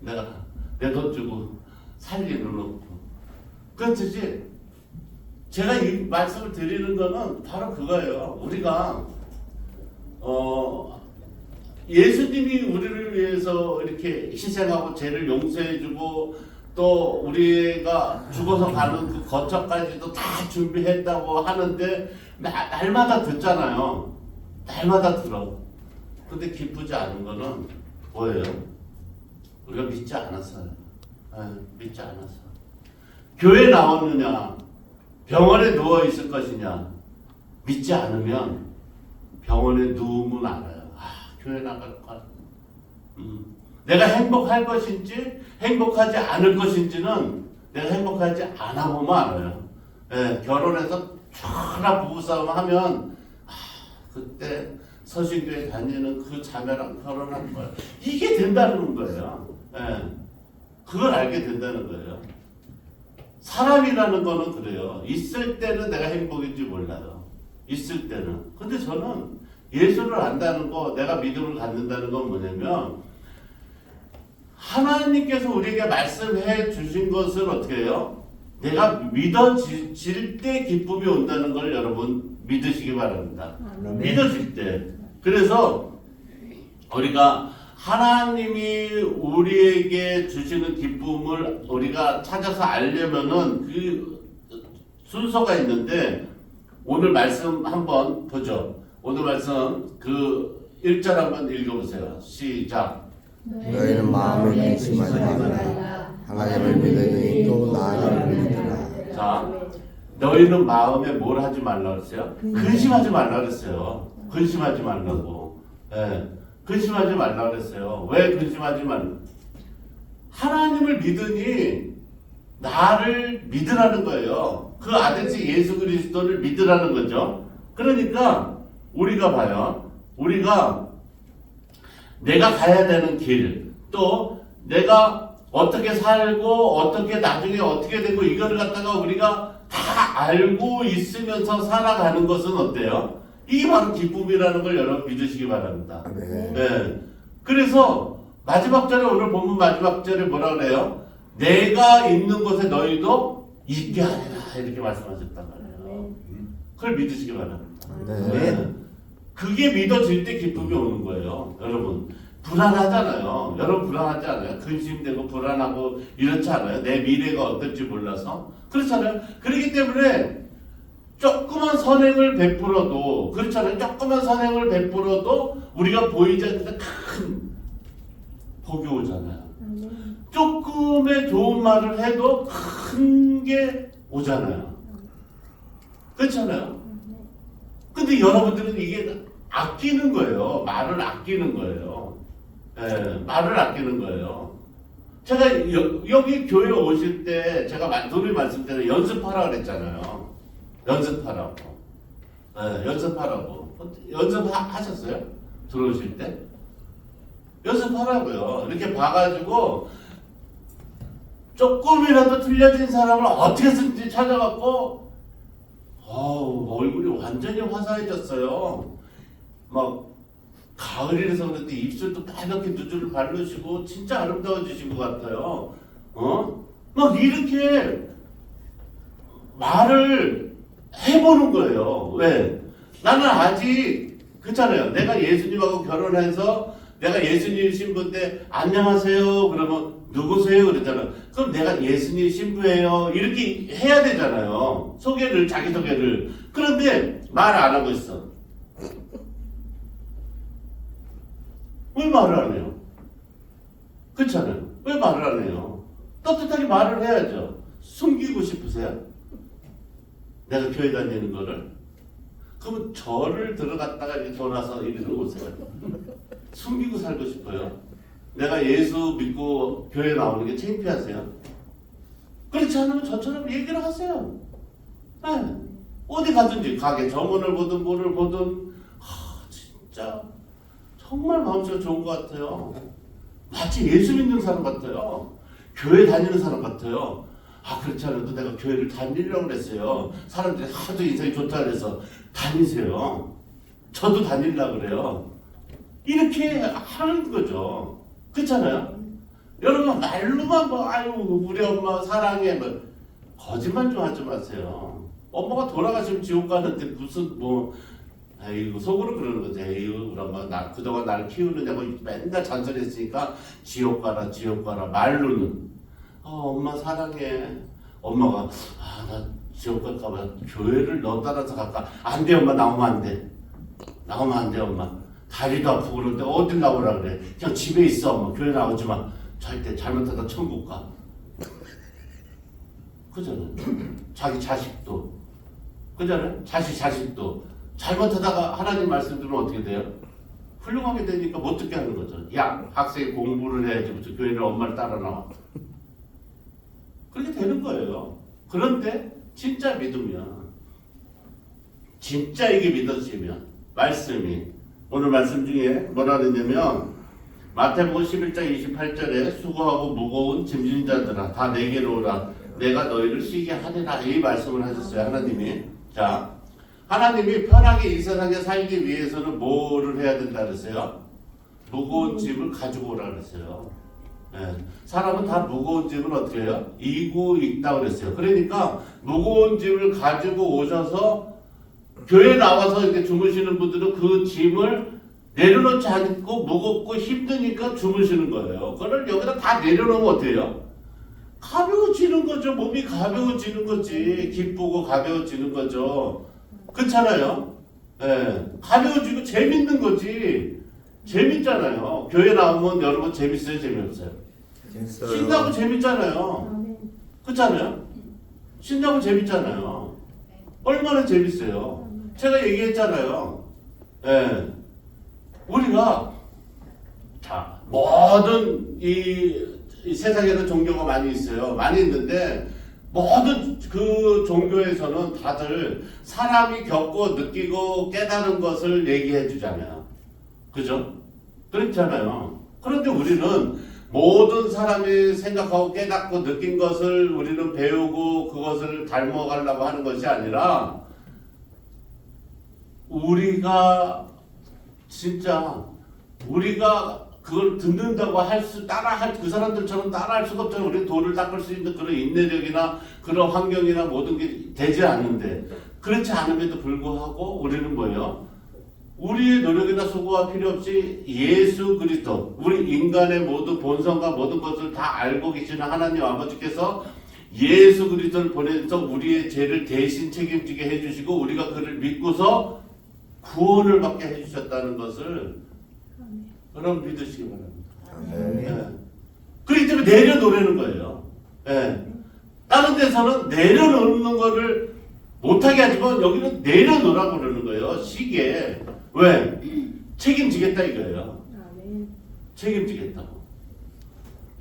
내가 내 돈 주고 살리는 없고. 그렇듯이 제가 이 말씀을 드리는 거는 바로 그거예요. 우리가 예수님이 우리를 위해서 이렇게 희생하고 죄를 용서해주고 또 우리가 죽어서 가는 그 거처까지도 다 준비했다고 하는데 날마다 듣잖아요. 날마다 들어. 근데 기쁘지 않은 거는 뭐예요? 우리가 믿지 않았어요. 믿지 않았어. 교회 나왔느냐? 병원에 누워 있을 것이냐? 믿지 않으면 병원에 누우면 알아요. 교회 나갈 걸. 내가 행복할 것인지 행복하지 않을 것인지는 내가 행복하지 않아 보면 알아요. 결혼해서 쫙 부부싸움 하면 그때 서신교회 다니는 그 자매랑 결혼한 거예요. 이게 된다는 거예요. 그걸 알게 된다는 거예요. 사람이라는 거는 그래요. 있을 때는 내가 행복인지 몰라요. 있을 때는. 근데 저는 예수를 안다는 거, 내가 믿음을 갖는다는 건 뭐냐면 하나님께서 우리에게 말씀해 주신 것을 어떻게 해요? 내가 믿어질 때 기쁨이 온다는 걸 여러분 믿으시기 바랍니다. 믿어질 때. 그래서 우리가 하나님이 우리에게 주시는 기쁨을 우리가 찾아서 알려면은 그 순서가 있는데 오늘 말씀 한번 보죠. 오늘 말씀 그 1절 한번 읽어보세요. 시작. 너희는 마음을 근심하지 말라. 하나님을 믿으니 또 나를 믿으라. 자, 너희는 마음에 뭘 하지 말라 그랬어요? 근심하지 말라 그랬어요. 근심하지 말라고. 근심하지 말라 그랬어요. 왜 근심하지 말라? 하나님을 믿으니 나를 믿으라는 거예요. 그 아들지 예수 그리스도를 믿으라는 거죠. 그러니까 우리가 봐요. 우리가 내가 가야 되는 길, 또 내가 어떻게 살고 어떻게 나중에 어떻게 되고 이거를 갖다가 우리가 다 알고 있으면서 살아가는 것은 어때요? 이게 바로 기쁨이라는 걸 여러분 믿으시기 바랍니다. 네. 그래서 마지막 절에 오늘 본문 마지막 절에 뭐라 그래요? 내가 있는 곳에 너희도 있게 하리라 이렇게 말씀하셨단 말이에요. 그걸 믿으시기 바랍니다. 네. 그게 믿어질 때 기쁨이 오는 거예요. 여러분 불안하잖아요. 여러분 불안하지 않아요? 근심되고 불안하고 이렇지 않아요? 내 미래가 어떨지 몰라서 그렇잖아요. 그렇기 때문에 조그만 선행을 베풀어도 그렇잖아요. 조그만 선행을 베풀어도 우리가 보이지 않는데 큰 복이 오잖아요. 조금의 좋은 말을 해도 큰 게 오잖아요. 그렇잖아요. 근데 여러분들은 이게 아끼는 거예요. 말을 아끼는 거예요. 말을 아끼는 거예요. 제가 여기 교회 오실 때 제가 둘이 말씀 때는 연습하라 그랬잖아요. 연습하라고. 연습하라고. 연습하셨어요? 들어오실 때? 연습하라고요. 이렇게 봐가지고 조금이라도 틀려진 사람을 어떻게 쓰는지 찾아갖고 얼굴이 완전히 화사해졌어요. 막 가을이라서 그런데 입술도 빨갛게 누주를 바르시고 진짜 아름다워지신 것 같아요. 막 이렇게 말을 해보는 거예요. 왜? 나는 아직 그렇잖아요. 내가 예수님하고 결혼해서 내가 예수님 신부인데 안녕하세요 그러면 누구세요 그러잖아. 그럼 내가 예수님 신부예요 이렇게 해야 되잖아요. 소개를 자기소개를. 그런데 말 안 하고 있어. 왜 말을 안 해요? 그렇잖아요. 왜 말을 안 해요? 떳떳하게 말을 해야죠. 숨기고 싶으세요? 내가 교회 다니는 거를? 그러면 절을 들어갔다가 이렇게 돌아서 이리로 오세요. 숨기고 살고 싶어요. 내가 예수 믿고 교회 나오는 게 창피하세요? 그렇지 않으면 저처럼 얘기를 하세요. 네. 어디 가든지 가게 정원을 보든 뭐를 보든 진짜 정말 마음씨가 좋은 것 같아요. 마치 예수 믿는 사람 같아요. 교회 다니는 사람 같아요. 그렇지 않아도 내가 교회를 다니려고 그랬어요. 사람들이 하도 인상이 좋다 그래서 다니세요. 저도 다니려고 그래요. 이렇게 하는 거죠. 그렇잖아요. 여러분 말로만 아유 우리 엄마 사랑해 거짓말 좀 하지 마세요. 엄마가 돌아가시면 지옥 가는데 무슨 아이고 속으로 그러는 거지. 에이구 우리 엄마 그동안 나를 키우느냐고 맨날 잔소리했으니까 지옥 가라 말로는 엄마 사랑해. 엄마가 나 지옥 갈까봐 교회를 너 따라서 갈까. 안 돼 엄마 나오면 안 돼 엄마. 다리도 아프고 그런데 어딜 나오라 그래. 그냥 집에 있어 엄마. 교회 나오지 마. 절대 잘못하다 천국 가. 그잖아요. 자기 자식도 그잖아요. 자식도 잘못하다가 하나님 말씀 들으면 어떻게 돼요? 훌륭하게 되니까 못 듣게 하는 거죠. 야 학생이 공부를 해야지부터 교회를 엄마를 따라 나와. 그렇게 되는 거예요. 그런데 진짜 믿으면 진짜 이게 믿어지면 말씀이 오늘 말씀 중에 뭐라 그랬냐면 마태복음 11장 28절에 수고하고 무거운 짐진 자들아 다 내게로 오라 내가 너희를 쉬게 하리라 이 말씀을 하셨어요. 하나님이. 자 하나님이 편하게 이 세상에 살기 위해서는 뭐를 해야 된다 그랬어요? 무거운 짐을 가지고 오라 그랬어요. 네. 사람은 다 무거운 짐을 어떻게 해요? 이고 있다 그랬어요. 그러니까 무거운 짐을 가지고 오셔서 교회 나와서 이렇게 주무시는 분들은 그 짐을 내려놓지 않고 무겁고 힘드니까 주무시는 거예요. 그걸 여기다 다 내려놓으면 어떻게 해요? 가벼워지는 거죠. 몸이 가벼워지는 거지. 기쁘고 가벼워지는 거죠. 그렇잖아요. 네. 가벼워지고 재밌는 거지. 재밌잖아요. 교회 나오면 여러분 재밌어요? 재미없어요? 신나고 재밌잖아요. 그렇잖아요. 신나고 재밌잖아요. 얼마나 재밌어요. 제가 얘기했잖아요. 예. 우리가 자 모든 이 세상에는 종교가 많이 있어요. 많이 있는데 모든 그 종교에서는 다들 사람이 겪고 느끼고 깨달은 것을 얘기해 주잖아요. 그죠? 그렇잖아요. 그런데 우리는 모든 사람이 생각하고 깨닫고 느낀 것을 우리는 배우고 그것을 닮아가려고 하는 것이 아니라 우리가 진짜 우리가 그걸 듣는다고 따라할 그 사람들처럼 따라할 수가 없잖아요. 우리는 돌을 닦을 수 있는 그런 인내력이나 그런 환경이나 모든 게 되지 않는데 그렇지 않음에도 불구하고 우리는 뭐예요? 우리의 노력이나 수고가 필요 없이 예수 그리스도 우리 인간의 모든 본성과 모든 것을 다 알고 계시는 하나님 아버지께서 예수 그리스도를 보내서 우리의 죄를 대신 책임지게 해주시고 우리가 그를 믿고서 구원을 받게 해주셨다는 것을 여러분 믿으시기 바랍니다. 네. 그렇기 때문에 내려놓으라는 거예요. 네. 다른 데서는 내려놓는 거를 못하게 하지만 여기는 내려놓으라고 그러는 거예요. 시기에. 왜? 책임지겠다 이거예요. 책임지겠다고.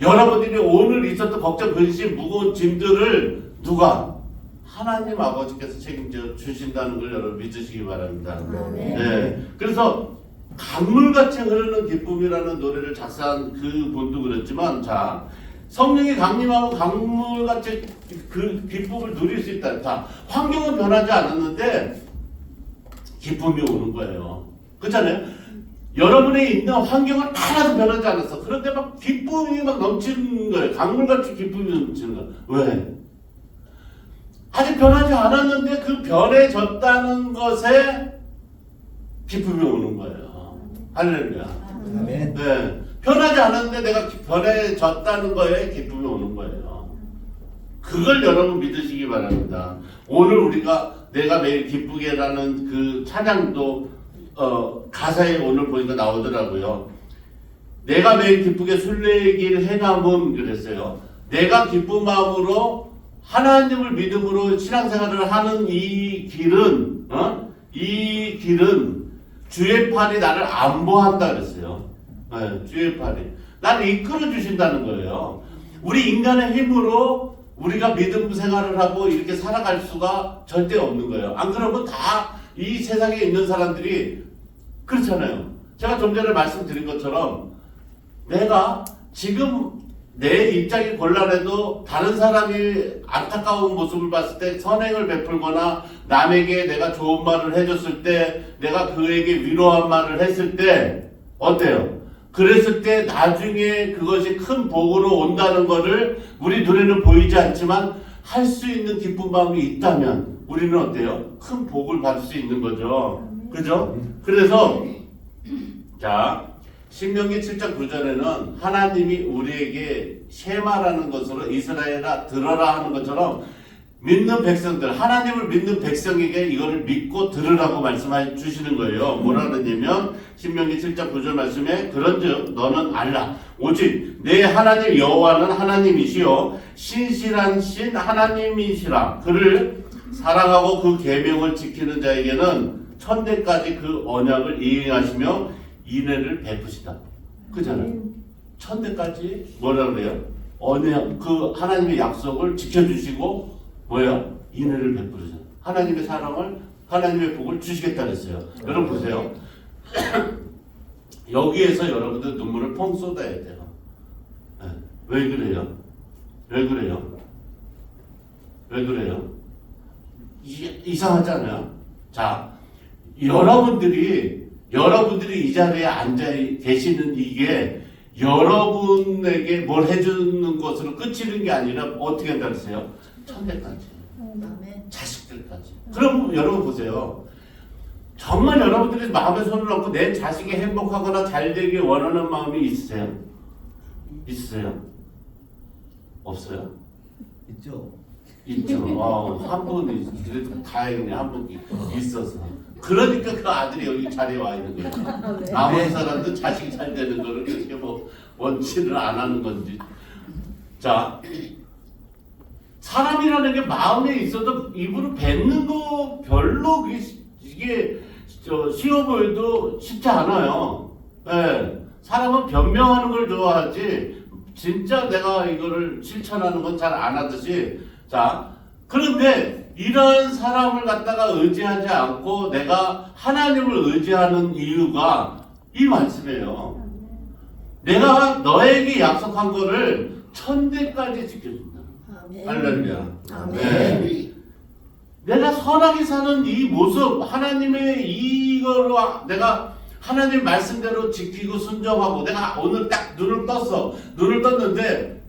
여러분들이 오늘 있었던 걱정, 근심, 무거운 짐들을 누가? 하나님 아버지께서 책임져 주신다는 걸 여러분 믿으시기 바랍니다. 네. 그래서 강물같이 흐르는 기쁨이라는 노래를 작사한 그 분도 그랬지만 자 성령이 강림하고 강물같이 그 기쁨을 누릴 수 있다. 자 환경은 변하지 않았는데 기쁨이 오는 거예요. 그렇잖아요. 여러분의 있는 환경은 하나도 변하지 않았어. 그런데 막 기쁨이 막 넘치는 거예요. 강물같이 기쁨이 넘치는 거예요. 왜? 아직 변하지 않았는데 그 변해졌다는 것에 기쁨이 오는 거예요. 할렐루야. 아멘. 네. 변하지 않았는데 내가 변해졌다는 거에 기쁨이 오는 거예요. 그걸 여러분 믿으시기 바랍니다. 오늘 우리가 내가 매일 기쁘게라는 그 찬양도 가사에 오늘 보니까 나오더라고요. 내가 매일 기쁘게 순례길 행함은 그랬어요. 내가 기쁜 마음으로 하나님을 믿음으로 신앙생활을 하는 이 길은 주의 팔이 나를 안보한다 그랬어요. 네, 주의 팔이 나를 이끌어 주신다는 거예요. 우리 인간의 힘으로 우리가 믿음 생활을 하고 이렇게 살아갈 수가 절대 없는 거예요. 안 그러면 다 이 세상에 있는 사람들이 그렇잖아요. 제가 좀 전에 말씀드린 것처럼 내가 지금 내 입장이 곤란해도 다른 사람이 안타까운 모습을 봤을 때 선행을 베풀거나 남에게 내가 좋은 말을 해줬을 때 내가 그에게 위로한 말을 했을 때 어때요? 그랬을 때 나중에 그것이 큰 복으로 온다는 거를 우리 눈에는 보이지 않지만 할 수 있는 기쁜 마음이 있다면 우리는 어때요? 큰 복을 받을 수 있는 거죠. 그죠? 그래서 자 신명기 7장 9절에는 하나님이 우리에게 쉐마라는 것으로 이스라엘아 들어라 하는 것처럼 믿는 백성들, 하나님을 믿는 백성에게 이거를 믿고 들으라고 말씀해 주시는 거예요. 뭐라 그러냐면 신명기 7장 9절 말씀에 그런즉 너는 알라 오직 내 하나님 여호와는 하나님이시요 신실한 신 하나님이시라. 그를 사랑하고 그 계명을 지키는 자에게는 천대까지 그 언약을 이행하시며 인애를 베푸시다. 그잖아요. 천대까지 뭐라 그래요? 언약 그 하나님의 약속을 지켜주시고 뭐야? 인애를 베푸시다. 하나님의 사랑을 하나님의 복을 주시겠다 그랬어요. 여러분 보세요. 여기에서 여러분들 눈물을 펑 쏟아야 돼요. 네. 왜 그래요? 왜 그래요? 왜 그래요? 이상하지 않아요? 자, 여러분들이 이 자리에 앉아 계시는 이게 여러분에게 뭘 해주는 것으로 끝이는 게 아니라 어떻게 한다 그랬어요? 천대까지. 자식들까지. 그럼 여러분 보세요. 정말 여러분들이 마음에 손을 얹고 내 자식이 행복하거나 잘 되길 원하는 마음이 있으세요? 있으세요? 없어요? 있죠. 있죠. 한 분이 그래도 다행이네. 한 분 있어서. 그러니까 그 아들이 여기 자리에 와 있는 거예요. 아무 사람도 자식이 잘 되는 거를 그렇게 뭐 원치를 안 하는 건지. 자, 사람이라는 게 마음에 있어도 입으로 뱉는 거 별로 이게 쉬워 보여도 쉽지 않아요. 네. 사람은 변명하는 걸 좋아하지 진짜 내가 이거를 실천하는 건 잘 안 하듯이. 자, 그런데 이런 사람을 갖다가 의지하지 않고 내가 하나님을 의지하는 이유가 이 말씀이에요. 내가 너에게 약속한 거를 천대까지 지켜준다. 할렐루야. 네. 내가 선하게 사는 이 모습, 하나님의 이거로 내가 하나님 말씀대로 지키고 순종하고 내가 오늘 딱 눈을 떴어. 눈을 떴는데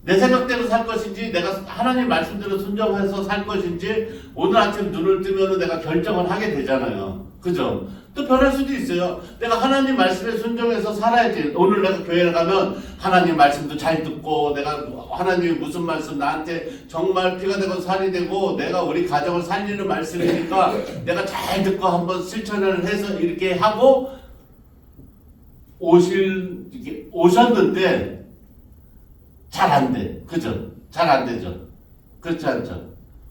내 생각대로 살 것인지 내가 하나님 말씀대로 순종해서 살 것인지 오늘 아침 눈을 뜨면 내가 결정을 하게 되잖아요. 그죠? 또 변할 수도 있어요. 내가 하나님 말씀에 순종해서 살아야지. 오늘 내가 교회를 가면 하나님 말씀도 잘 듣고 내가 하나님이 무슨 말씀 나한테 정말 피가 되고 살이 되고 내가 우리 가정을 살리는 말씀이니까 내가 잘 듣고 한번 실천을 해서 이렇게 하고 오셨는데 잘 안 돼. 그죠? 잘 안 되죠? 그렇지 않죠?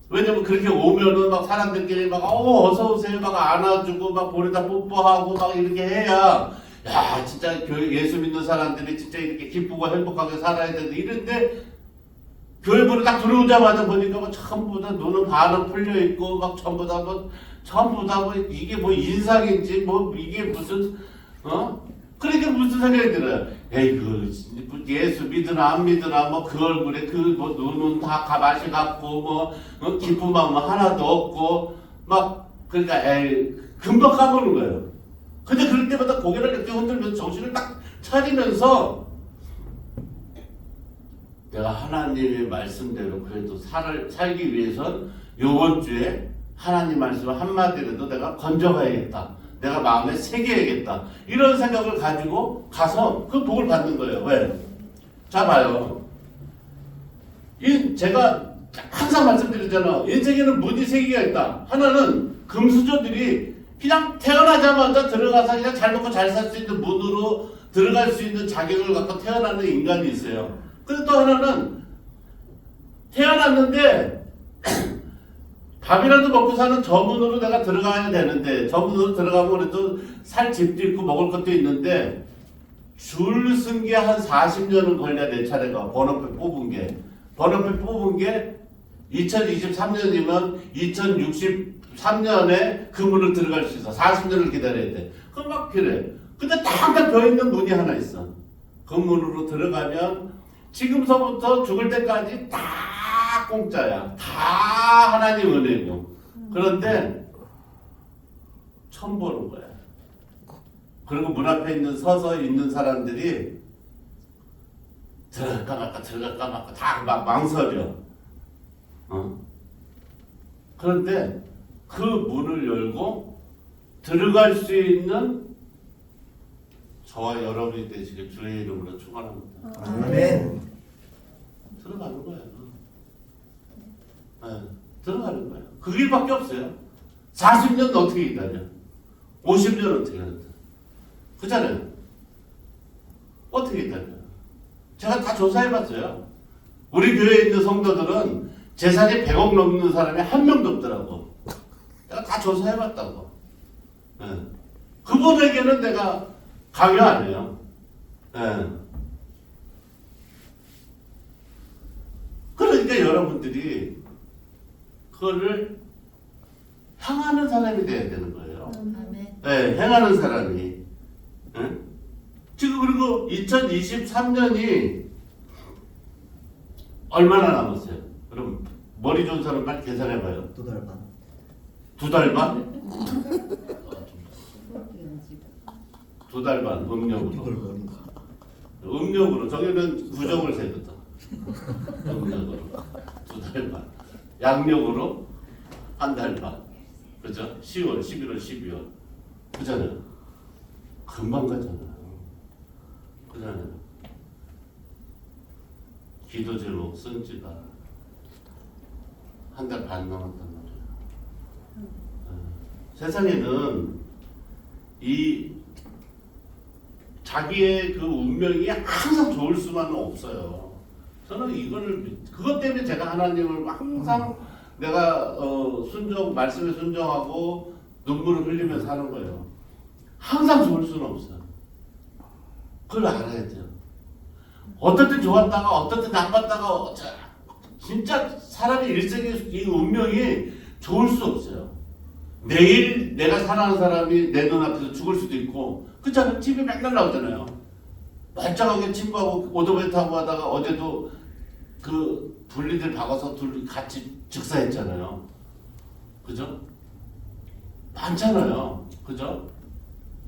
왜냐면 그렇게 오면은 막 사람들끼리 막 어서오세요 막 안아주고 막 볼에다 뽀뽀하고 막 이렇게 해야 야 진짜 교회 예수 믿는 사람들이 진짜 이렇게 기쁘고 행복하게 살아야 되는데 이런데 교회 문에 딱 들어오자마자 보니까 뭐 전부 다 눈은 반은 풀려 있고 막 전부 다 뭐 이게 뭐 인상인지 뭐 이게 무슨 그러니까 무슨 생각이 들어요. 에이그 예수 믿으나 안 믿으나 뭐 그 얼굴에 그 뭐 눈은 다 가마시 같고 뭐 기쁜 마음 하나도 없고 막 그러니까 금방 까먹는 거예요. 근데 그럴 때마다 고개를 이렇게 흔들면서 정신을 딱 차리면서 내가 하나님의 말씀대로 그래도 살기 위해선 요번 주에 하나님 말씀 한마디라도 내가 건져가야겠다. 내가 마음에 새겨야겠다. 이런 생각을 가지고 가서 그 복을 받는 거예요. 왜? 자 봐요. 제가 항상 말씀드리잖아. 인생에는 문이 세 개가 있다. 하나는 금수저들이 그냥 태어나자마자 들어가서 그냥 잘 먹고 잘 살 수 있는 문으로 들어갈 수 있는 자격을 갖고 태어나는 인간이 있어요. 근데 또 하나는 태어났는데 밥이라도 먹고 사는 저 문으로 내가 들어가야 되는데 저 문으로 들어가면 그래도 살 집도 있고 먹을 것도 있는데 줄 쓴 게 한 40년은 걸려야 내 차례가 번호표 뽑은 게 2023년이면 2063년에 그 문을 들어갈 수 있어. 40년을 기다려야 돼. 그럼 막 그래. 근데 딱 벼있는 문이 하나 있어. 그 문으로 들어가면 지금서부터 죽을 때까지 다 공짜야. 다 하나님 은혜고. 그런데 처음 보는 거야. 그리고 문 앞에 서서 있는 사람들이 들어갈까 말까 다 막 망설여. 그런데 그 문을 열고 들어갈 수 있는 저와 여러분이 되시길 주의 이름으로 축원합니다. 아멘. 들어가는 거예요. 네, 들어가는 거예요. 그 길밖에 없어요. 40년 어떻게 기다려? 50년 어떻게 기다려? 그잖아요. 어떻게 기다려? 제가 다 조사해봤어요. 우리 교회에 있는 성도들은 재산이 100억 넘는 사람이 한 명도 없더라고. 내가 다 조사해봤다고. 네. 그분에게는 내가 강요 안 해요. 네. 그러니까 여러분들이 그거를 향하는 사람이 돼야 되는 거예요. 네, 행하는 사람이. 네? 지금 그리고 2023년이 얼마나 남았어요? 그럼 머리 좋은 사람 빨리 계산해봐요. 2달 반. 2달 반? 2달 반 음력으로. 음력으로 저기는 구정을 세거든. 음력으로 2달 반. 양력으로 한 달 반. 그죠? 10월, 11월, 12월. 그잖아요. 금방 가잖아요. 그잖아요. 기도 제목 쓴 지가 한 달 반 남았단 말이에요. 세상에는 이 자기의 그 운명이 항상 좋을 수만은 없어요. 저는 이거를 그것 때문에 제가 하나님을 항상 내가 말씀에 순종하고 눈물을 흘리면서 하는 거예요. 항상 좋을 수는 없어요. 그걸 알아야 돼요. 어떨 때 좋았다가 어떨 때 나빴다가 진짜 사람의 일생의 이 운명이 좋을 수 없어요. 내일 내가 사랑하는 사람이 내 눈앞에서 죽을 수도 있고 그렇잖아요. TV에 맨날 나오잖아요. 멀쩡하게 친구하고 오토바이 타고 하다가 어제도 그 분리들 박아서 둘이 같이 즉사했잖아요. 그죠? 많잖아요. 그죠?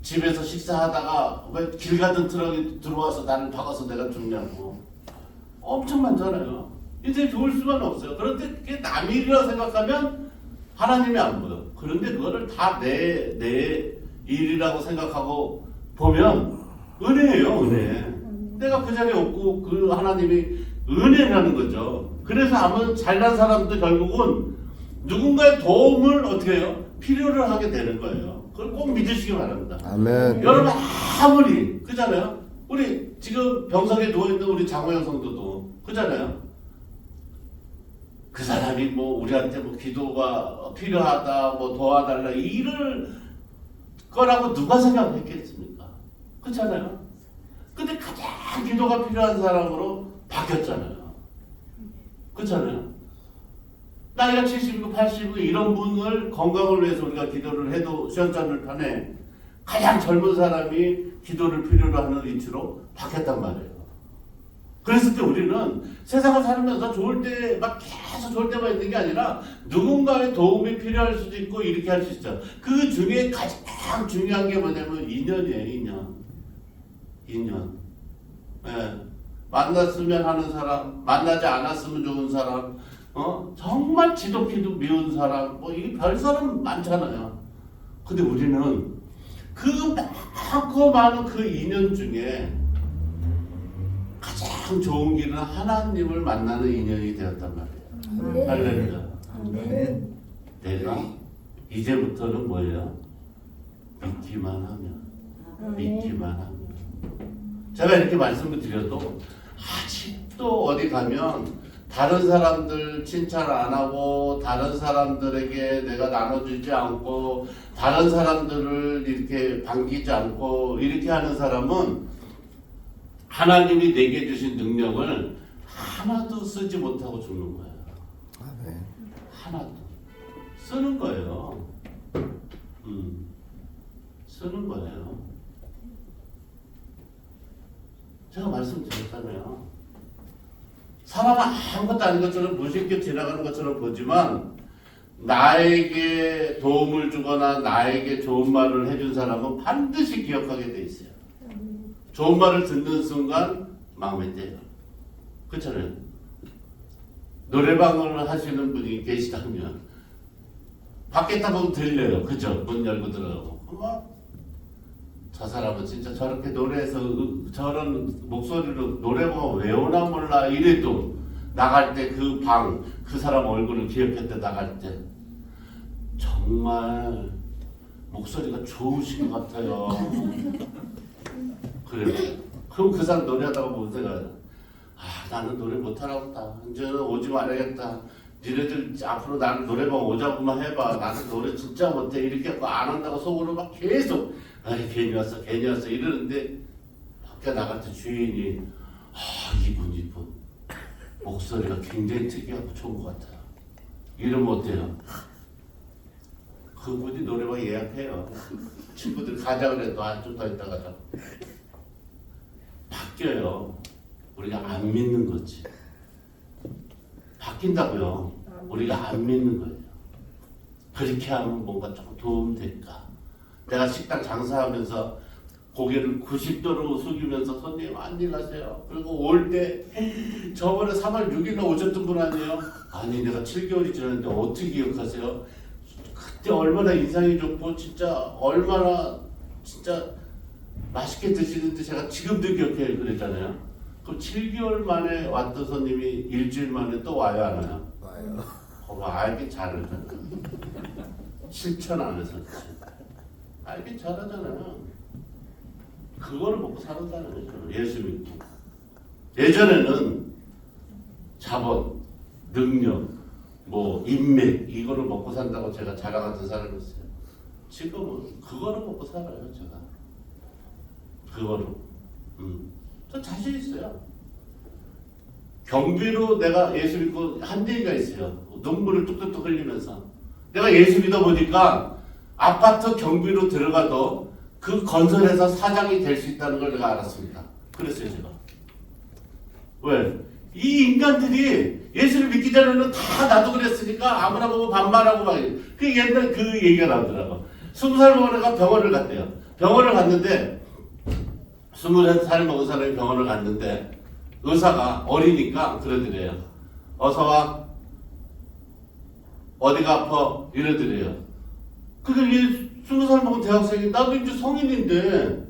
집에서 식사하다가 왜 길 가던 트럭이 들어와서 나를 박아서 내가 죽냐고. 엄청 많잖아요. 인생이 좋을 수만 없어요. 그런데 그게 남의 일이라고 생각하면 하나님이 안 보여. 그런데 그거를 다 내 일이라고 생각하고 보면 은혜예요, 은혜. 내가 그 자리에 없고 그 하나님이 은혜라는 거죠. 그래서 아무 잘난 사람도 결국은 누군가의 도움을 어떻게 해요? 필요를 하게 되는 거예요. 그걸 꼭 믿으시기 바랍니다. 아멘. 여러분 아무리 그잖아요. 우리 지금 병석에 누워있는 우리 장호영 성도도 그잖아요. 그 사람이 뭐 우리한테 뭐 기도가 필요하다 뭐 도와달라 이럴 거라고 누가 생각했겠습니까? 그렇잖아요. 근데 가장 기도가 필요한 사람으로 바뀌었잖아요. 그렇잖아요. 나이가 70이고 80이고 이런 분을 건강을 위해서 우리가 기도를 해도 시원찮을 판에 가장 젊은 사람이 기도를 필요로 하는 위치로 바뀌었단 말이에요. 그랬을 때 우리는 세상을 살면서 좋을 때 막 계속 좋을 때만 있는 게 아니라 누군가의 도움이 필요할 수도 있고 이렇게 할 수 있죠. 그 중에 가장 중요한 게 뭐냐면 인연이에요. 인연. 예. 만났으면 하는 사람, 만나지 않았으면 좋은 사람, 정말 지독히도 미운 사람, 뭐 이 별 사람 많잖아요. 근데 우리는 그 많고 많은 그 인연 중에 가장 좋은 길은 하나님을 만나는 인연이 되었단 말이에요. 할렐루야. 내가 이제부터는 뭐예요? 믿기만 하면. 제가 이렇게 말씀을 드려도 아직도 어디 가면 다른 사람들 칭찬 안 하고 다른 사람들에게 내가 나눠주지 않고 다른 사람들을 이렇게 반기지 않고 이렇게 하는 사람은 하나님이 내게 주신 능력을 하나도 쓰지 못하고 죽는 거예요. 아멘. 하나도 쓰는 거예요. 쓰는 거예요. 제가 말씀드렸잖아요. 사람은 아무것도 아닌 것처럼 무심코 지나가는 것처럼 보지만 나에게 도움을 주거나 나에게 좋은 말을 해준 사람은 반드시 기억하게 돼 있어요. 좋은 말을 듣는 순간 마음에 떼요. 그렇잖아요. 노래방을 하시는 분이 계시다면 밖에 다 보면 들려요. 그죠? 문 열고 들어가고. 저 사람은 진짜 저렇게 노래해서 저런 목소리로 노래방 왜 오나 몰라 이래도 나갈 때 그 방, 그 사람 얼굴을 기억했대. 나갈 때 정말 목소리가 좋으신 것 같아요. 그래. 그럼 그 사람 노래하다가 뭔 생각이야? 아, 나는 노래 못하나 보다. 이제는 오지 말아야겠다. 니네들 앞으로 나는 노래방 오자고만 해봐. 나는 노래 진짜 못해. 이렇게 하고 안 한다고 속으로 막 계속 아이 괜히 왔어 이러는데 밖에 나갈 때 주인이 이분 목소리가 굉장히 특이하고 좋은 것 같아요. 이러면 어때요? 그분이 노래방 예약해요. 친구들 가자 그래도 좀 더 있다가 가자. 바뀌어요. 우리가 안 믿는 거지. 바뀐다고요. 우리가 안 믿는 거예요. 그렇게 하면 뭔가 조금 도움 될까? 내가 식당 장사하면서 고개를 90도로 숙이면서 손님 안녕하세요. 그리고 올 때 저번에 3월 6일날 오셨던 분 아니에요? 아니 내가 7개월이 지났는데 어떻게 기억하세요? 그때 얼마나 인상이 좋고 진짜 얼마나 진짜 맛있게 드시는데 제가 지금도 기억해요 그랬잖아요. 그럼 7개월 만에 왔던 손님이 일주일 만에 또 와요 안 와요? 와요. 알긴 잘하잖아. 실천 안 해서 알긴 잘하잖아요. 그거를 먹고 사는 사람이죠. 예수 믿고. 예전에는 자본, 능력, 뭐 인맥 이거를 먹고 산다고 제가 자랑하던 사람이었어요. 지금은 그거를 먹고 살아요 제가. 그거로. 저 자신 있어요. 경비로 내가 예수 믿고 한 얘기가 있어요. 눈물을 뚝뚝뚝 흘리면서 내가 예수 믿어 보니까 아파트 경비로 들어가도 그 건설회사 사장이 될 수 있다는 걸 내가 알았습니다. 그랬어요 제가. 왜? 이 인간들이 예수를 믿기 전에는 다 나도 그랬으니까 아무나 보고 반말하고 막 그 옛날 그 얘기가 나오더라고. 20살 먹은 애가 병원을 갔대요. 병원을 갔는데 20살 먹은 사람이 병원을 갔는데 의사가 어리니까 그러더래요. 어서 와. 어디가 아파? 이러더래요. 그게 20살 먹은 대학생이 나도 이제 성인인데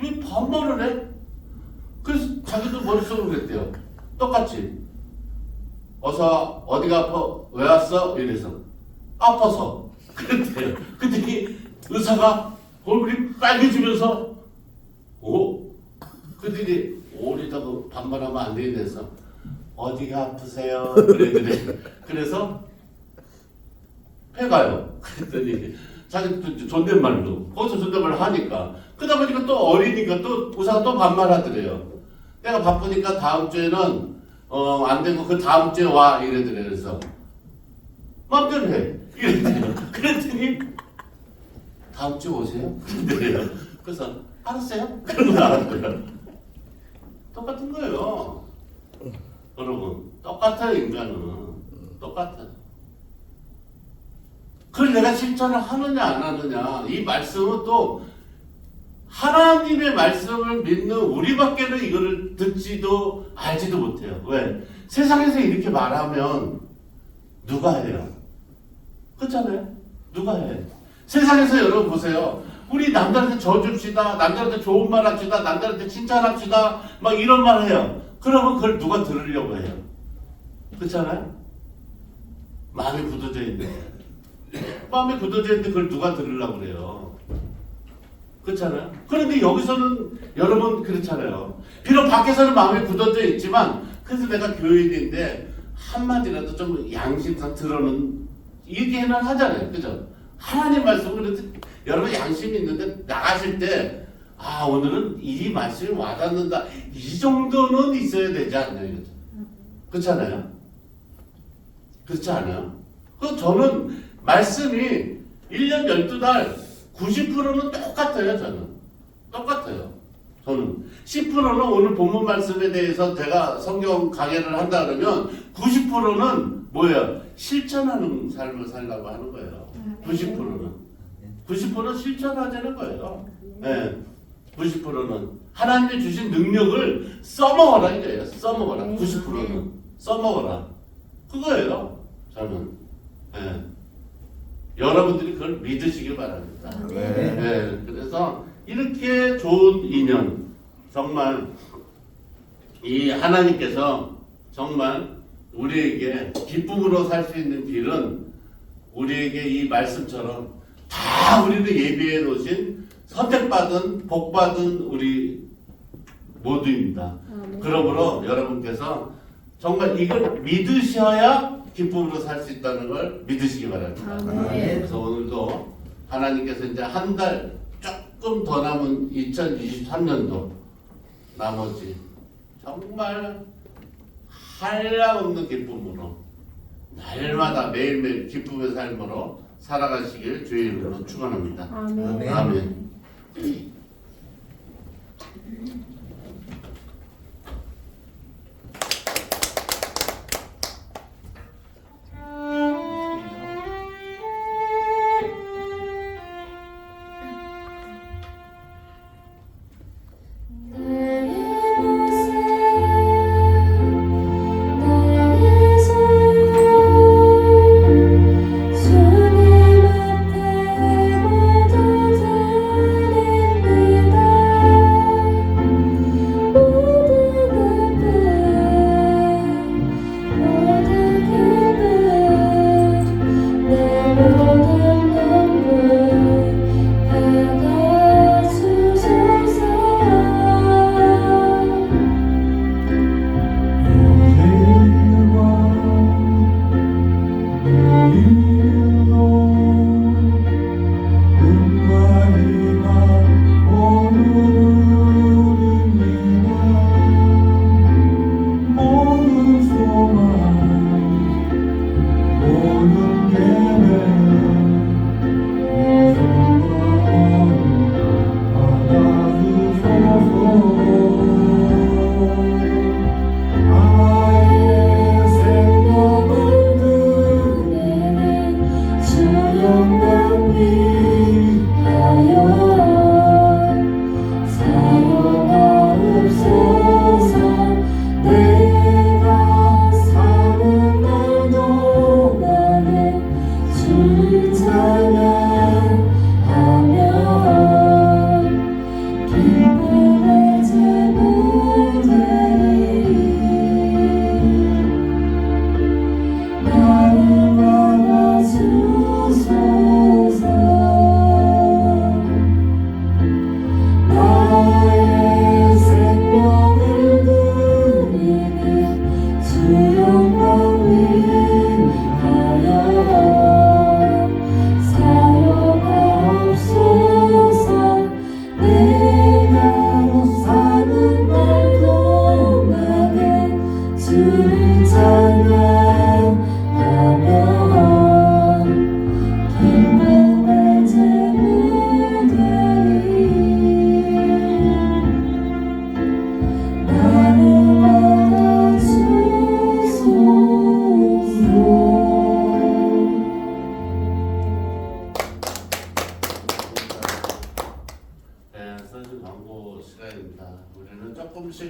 왜 반말을 해? 그래서 자기도 머릿속으로 그랬대요. 똑같이. 어서 어디가 아파? 왜 왔어? 이래서 아파서 그랬대요. 그랬더니 의사가 얼굴이 빨개지면서 그랬더니 오리다고 반말하면 안 되겠어. 어디가 아프세요? 그랬더니 그래서 해가요. 그랬더니 자기 존댓말로 거기서 존댓말을 하니까 그러다 보니까 또 어리니까 또 의사가 또 반말하더래요. 내가 바쁘니까 다음 주에는 안 되고 그 다음 주에 와 이래더래요. 그래서 마음대로 해 이랬대요. 그랬더니 다음 주에 오세요? 그랬더래요. 그래서 알았어요? 그러고 나왔더래요. 똑같은 거예요. 여러분 똑같아요. 인간은 똑같아요. 그걸 내가 실천을 하느냐 안 하느냐 이 말씀은 또 하나님의 말씀을 믿는 우리밖에는 이거를 듣지도 알지도 못해요. 왜? 세상에서 이렇게 말하면 누가 해요? 그렇잖아요. 누가 해? 세상에서 여러분 보세요. 우리 남들한테 져줍시다, 남들한테 좋은 말 합시다, 남들한테 칭찬합시다, 막 이런 말 해요. 그러면 그걸 누가 들으려고 해요? 그렇잖아요? 마음이 굳어져 있는데, 마음이 굳어져 있는데 그걸 누가 들으려고 그래요? 그렇잖아요? 그런데 여기서는 여러분 그렇잖아요. 비록 밖에서는 마음이 굳어져 있지만, 그래서 내가 교인인데 한마디라도 좀 양심상 들어는 얘기는 하잖아요. 그죠? 하나님 말씀은 그래도 여러분 양심이 있는데 나가실 때, 아, 오늘은 이 말씀이 와닿는다, 이 정도는 있어야 되지 않나요? 그렇잖아요? 그렇지 않아요? 그 저는 말씀이 1년 12달 90%는 똑같아요. 저는 똑같아요. 저는 10%는 오늘 본문 말씀에 대해서 제가 성경 강해를 한다 그러면 90%는 뭐예요? 실천하는 삶을 살려고 하는 거예요. 90%는 실천하자는 거예요. 네. 90%는 하나님이 주신 능력을 써먹어라 이거예요. 써먹어라. 90%는 써먹어라. 그거예요. 저는. 네. 여러분들이 그걸 믿으시기 바랍니다. 네. 그래서 이렇게 좋은 인연, 정말 이 하나님께서 정말 우리에게 기쁨으로 살 수 있는 길은 우리에게 이 말씀처럼 다 우리를 예비해 놓으신 선택받은 복받은 우리 모두입니다. 그러므로 여러분께서 정말 이걸 믿으셔야 기쁨으로 살 수 있다는 걸 믿으시기 바랍니다. 그래서 오늘도 하나님께서 이제 한 달 조금 더 남은 2023년도 나머지 정말 한량없는 기쁨으로 날마다 매일매일 기쁨의 삶으로 살아가시길 주의 이름으로 축원합니다. 아멘.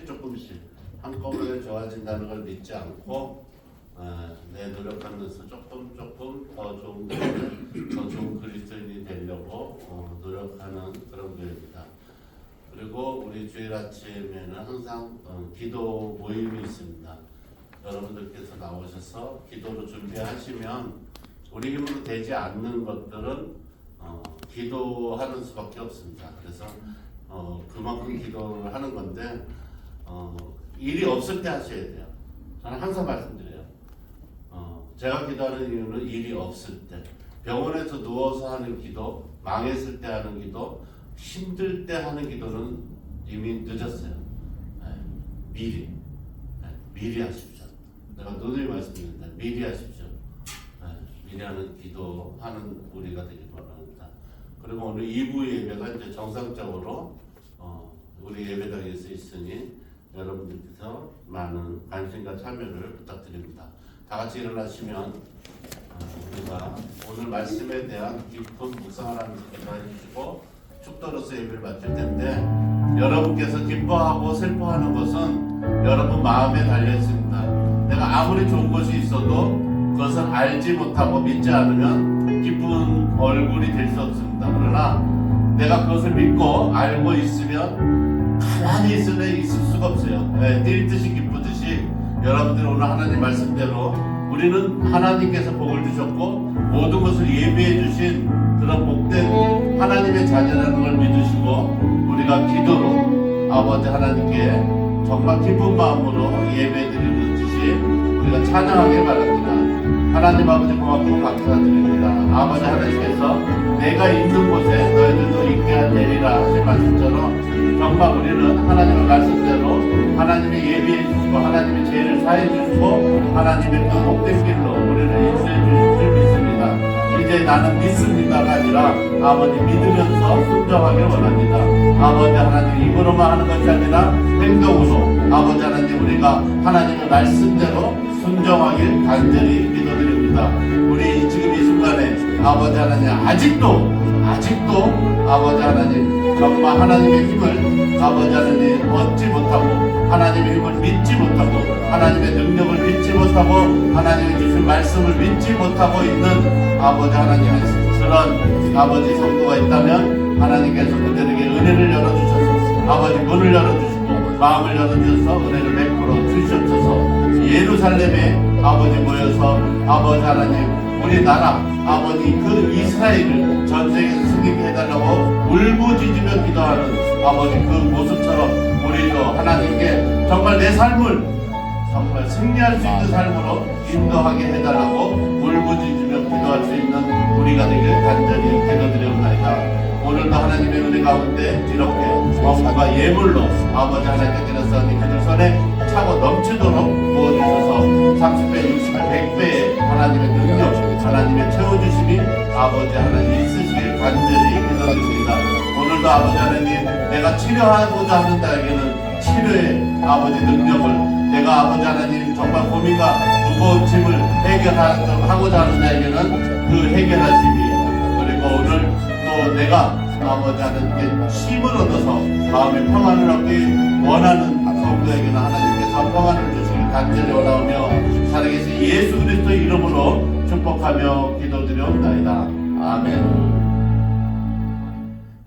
조금씩 한꺼번에 좋아진다는 걸 믿지 않고 내 노력하면서 조금 더 좋은 그리스도인이 되려고 노력하는 그리고 우리 주일 아침에는 항상 기도 모임이 있습니다. 여러분들께서 나오셔서 기도로 준비하시면 우리 힘으로 되지 않는 것들은 기도하는 수밖에 없습니다. 그래서 그만큼 기도를 하는 건데 일이 없을 때 하셔야 돼요. 저는 항상 말씀드려요. 제가 기도하는 이유는 일이 없을 때, 병원에서 누워서 하는 기도, 망했을 때 하는 기도, 힘들 때 하는 기도는 이미 늦었어요. 미리 하십시오. 내가 누누이 말씀드립니다. 미리 하십시오. 미리 하는 기도하는 우리가 되길 바랍니다. 그리고 오늘 2부 예배가 이제 정상적으로 우리 예배당에서 있으니 여러분들께서 많은 관심과 참여를 부탁드립니다. 다 같이 일어나시면 우리가 오늘 말씀에 대한 깊은 묵상을 하면서 기도해 주시고 축도로서 예배를 마칠 텐데, 여러분께서 기뻐하고 슬퍼하는 것은 여러분 마음에 달려 있습니다. 내가 아무리 좋은 것이 있어도 그것을 알지 못하고 믿지 않으면 기쁜 얼굴이 될 수 없습니다. 그러나 내가 그것을 믿고 알고 있으면 가만히 있을 수가 없어요. 뛸 듯이 기쁘듯이 여러분들 오늘 하나님 말씀대로 우리는 하나님께서 복을 주셨고 모든 것을 예비해 주신 그런 복된 하나님의 자녀라는 걸 믿으시고 우리가 기도로 아버지 하나님께 정말 기쁜 마음으로 예배드리듯이 우리가 찬양하길 바랍니다. 하나님 아버지 고맙고 감사드립니다. 아버지 하나님께서 내가 있는 곳에 너희들도 있게 되리라 하신 말씀처럼 정말 우리는 하나님의 말씀대로 하나님의 예비해 주시고 하나님의 죄를 사해 주시고 하나님의 그 복된 길로 우리를 인도해 주실 줄 믿습니다. 이제 나는 믿습니다가 아니라 아버지 믿으면서 순종하길 원합니다. 아버지 하나님 입으로만 하는 것이 아니라 행동으로 아버지 하나님 우리가 하나님의 말씀대로 순종하길 간절히 기도드립니다. 우리 지금 이 순간에 아버지 하나님 아직도 아버지 하나님 정말 하나님의 힘을 아버지 하나님 얻지 못하고 하나님의 힘을 믿지 못하고 하나님의 능력을 믿지 못하고 하나님의 주신 말씀을 믿지 못하고 있는 아버지 하나님의 그런 아버지 성도가 있다면 하나님께서 그들에게 은혜를 열어주셔서 아버지 문을 열어주시고 마음을 열어주셔서 은혜를 베풀어 주시옵소서. 예루살렘에 아버지 모여서 아버지 하나님 우리나라 아버지 그 이스라엘을 전쟁에서 승리케 해달라고 울부짖으며 기도하는 아버지 그 모습처럼 우리도 하나님께 정말 내 삶을 정말 승리할 수 있는 삶으로 인도하게 해달라고 울부짖으며 기도할 수 있는 우리가 되길 간절히 기도드리옵나이다. 오늘도 하나님의 은혜 가운데 이렇게 법과 예물로 아버지 하나님께 드렸사오니 그들 손에 차고 넘치도록 부어주셔서 30배, 60배, 100배의 하나님의 능력, 하나님의 채워주심이 아버지 하나님 있으시길 간절히 기도드립니다. 오늘도 아버지 하나님 내가 치료하고자 하는 자에게는 치료의 아버지 능력을 내가 아버지 하나님 정말 고민과 무거운 짐을 해결하고자 하는 자에게는 그 해결하심이 그리고 오늘 또 내가 아버지 하나님께 힘을 얻어서 마음의 평안을 얻기 원하는 성도에게는 하나님께서 평안을 주시길 간절히 원하오며 살아계신 예수 그리스도의 이름으로 축복하며 기도드리옵나이다. 아멘.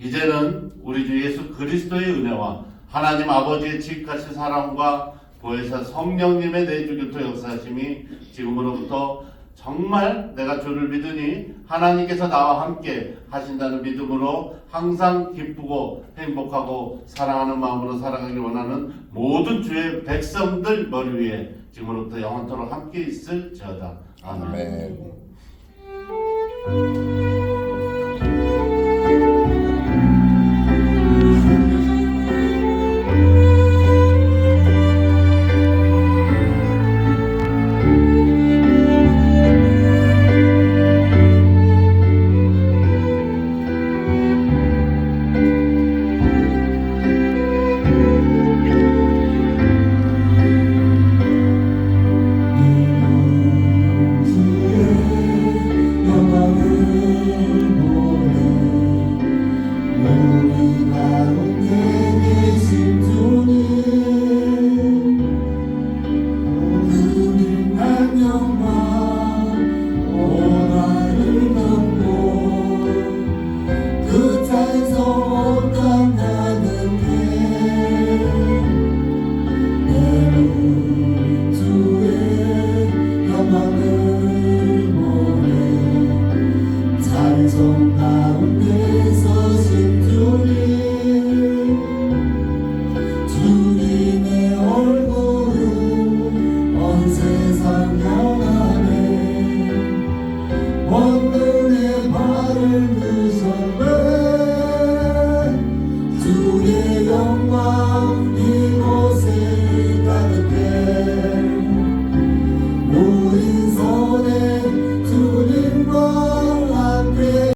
이제는 우리 주 예수 그리스도의 은혜와 하나님 아버지의 지극하신 사랑과 보혜사 성령님의 내주교토 역사하심이 지금으로부터 정말 내가 주를 믿으니 하나님께서 나와 함께 하신다는 믿음으로 항상 기쁘고 행복하고 사랑하는 마음으로 살아가길 원하는 모든 주의 백성들 머리 위에 지금으로부터 영원토록 함께 있을지어다. 아멘.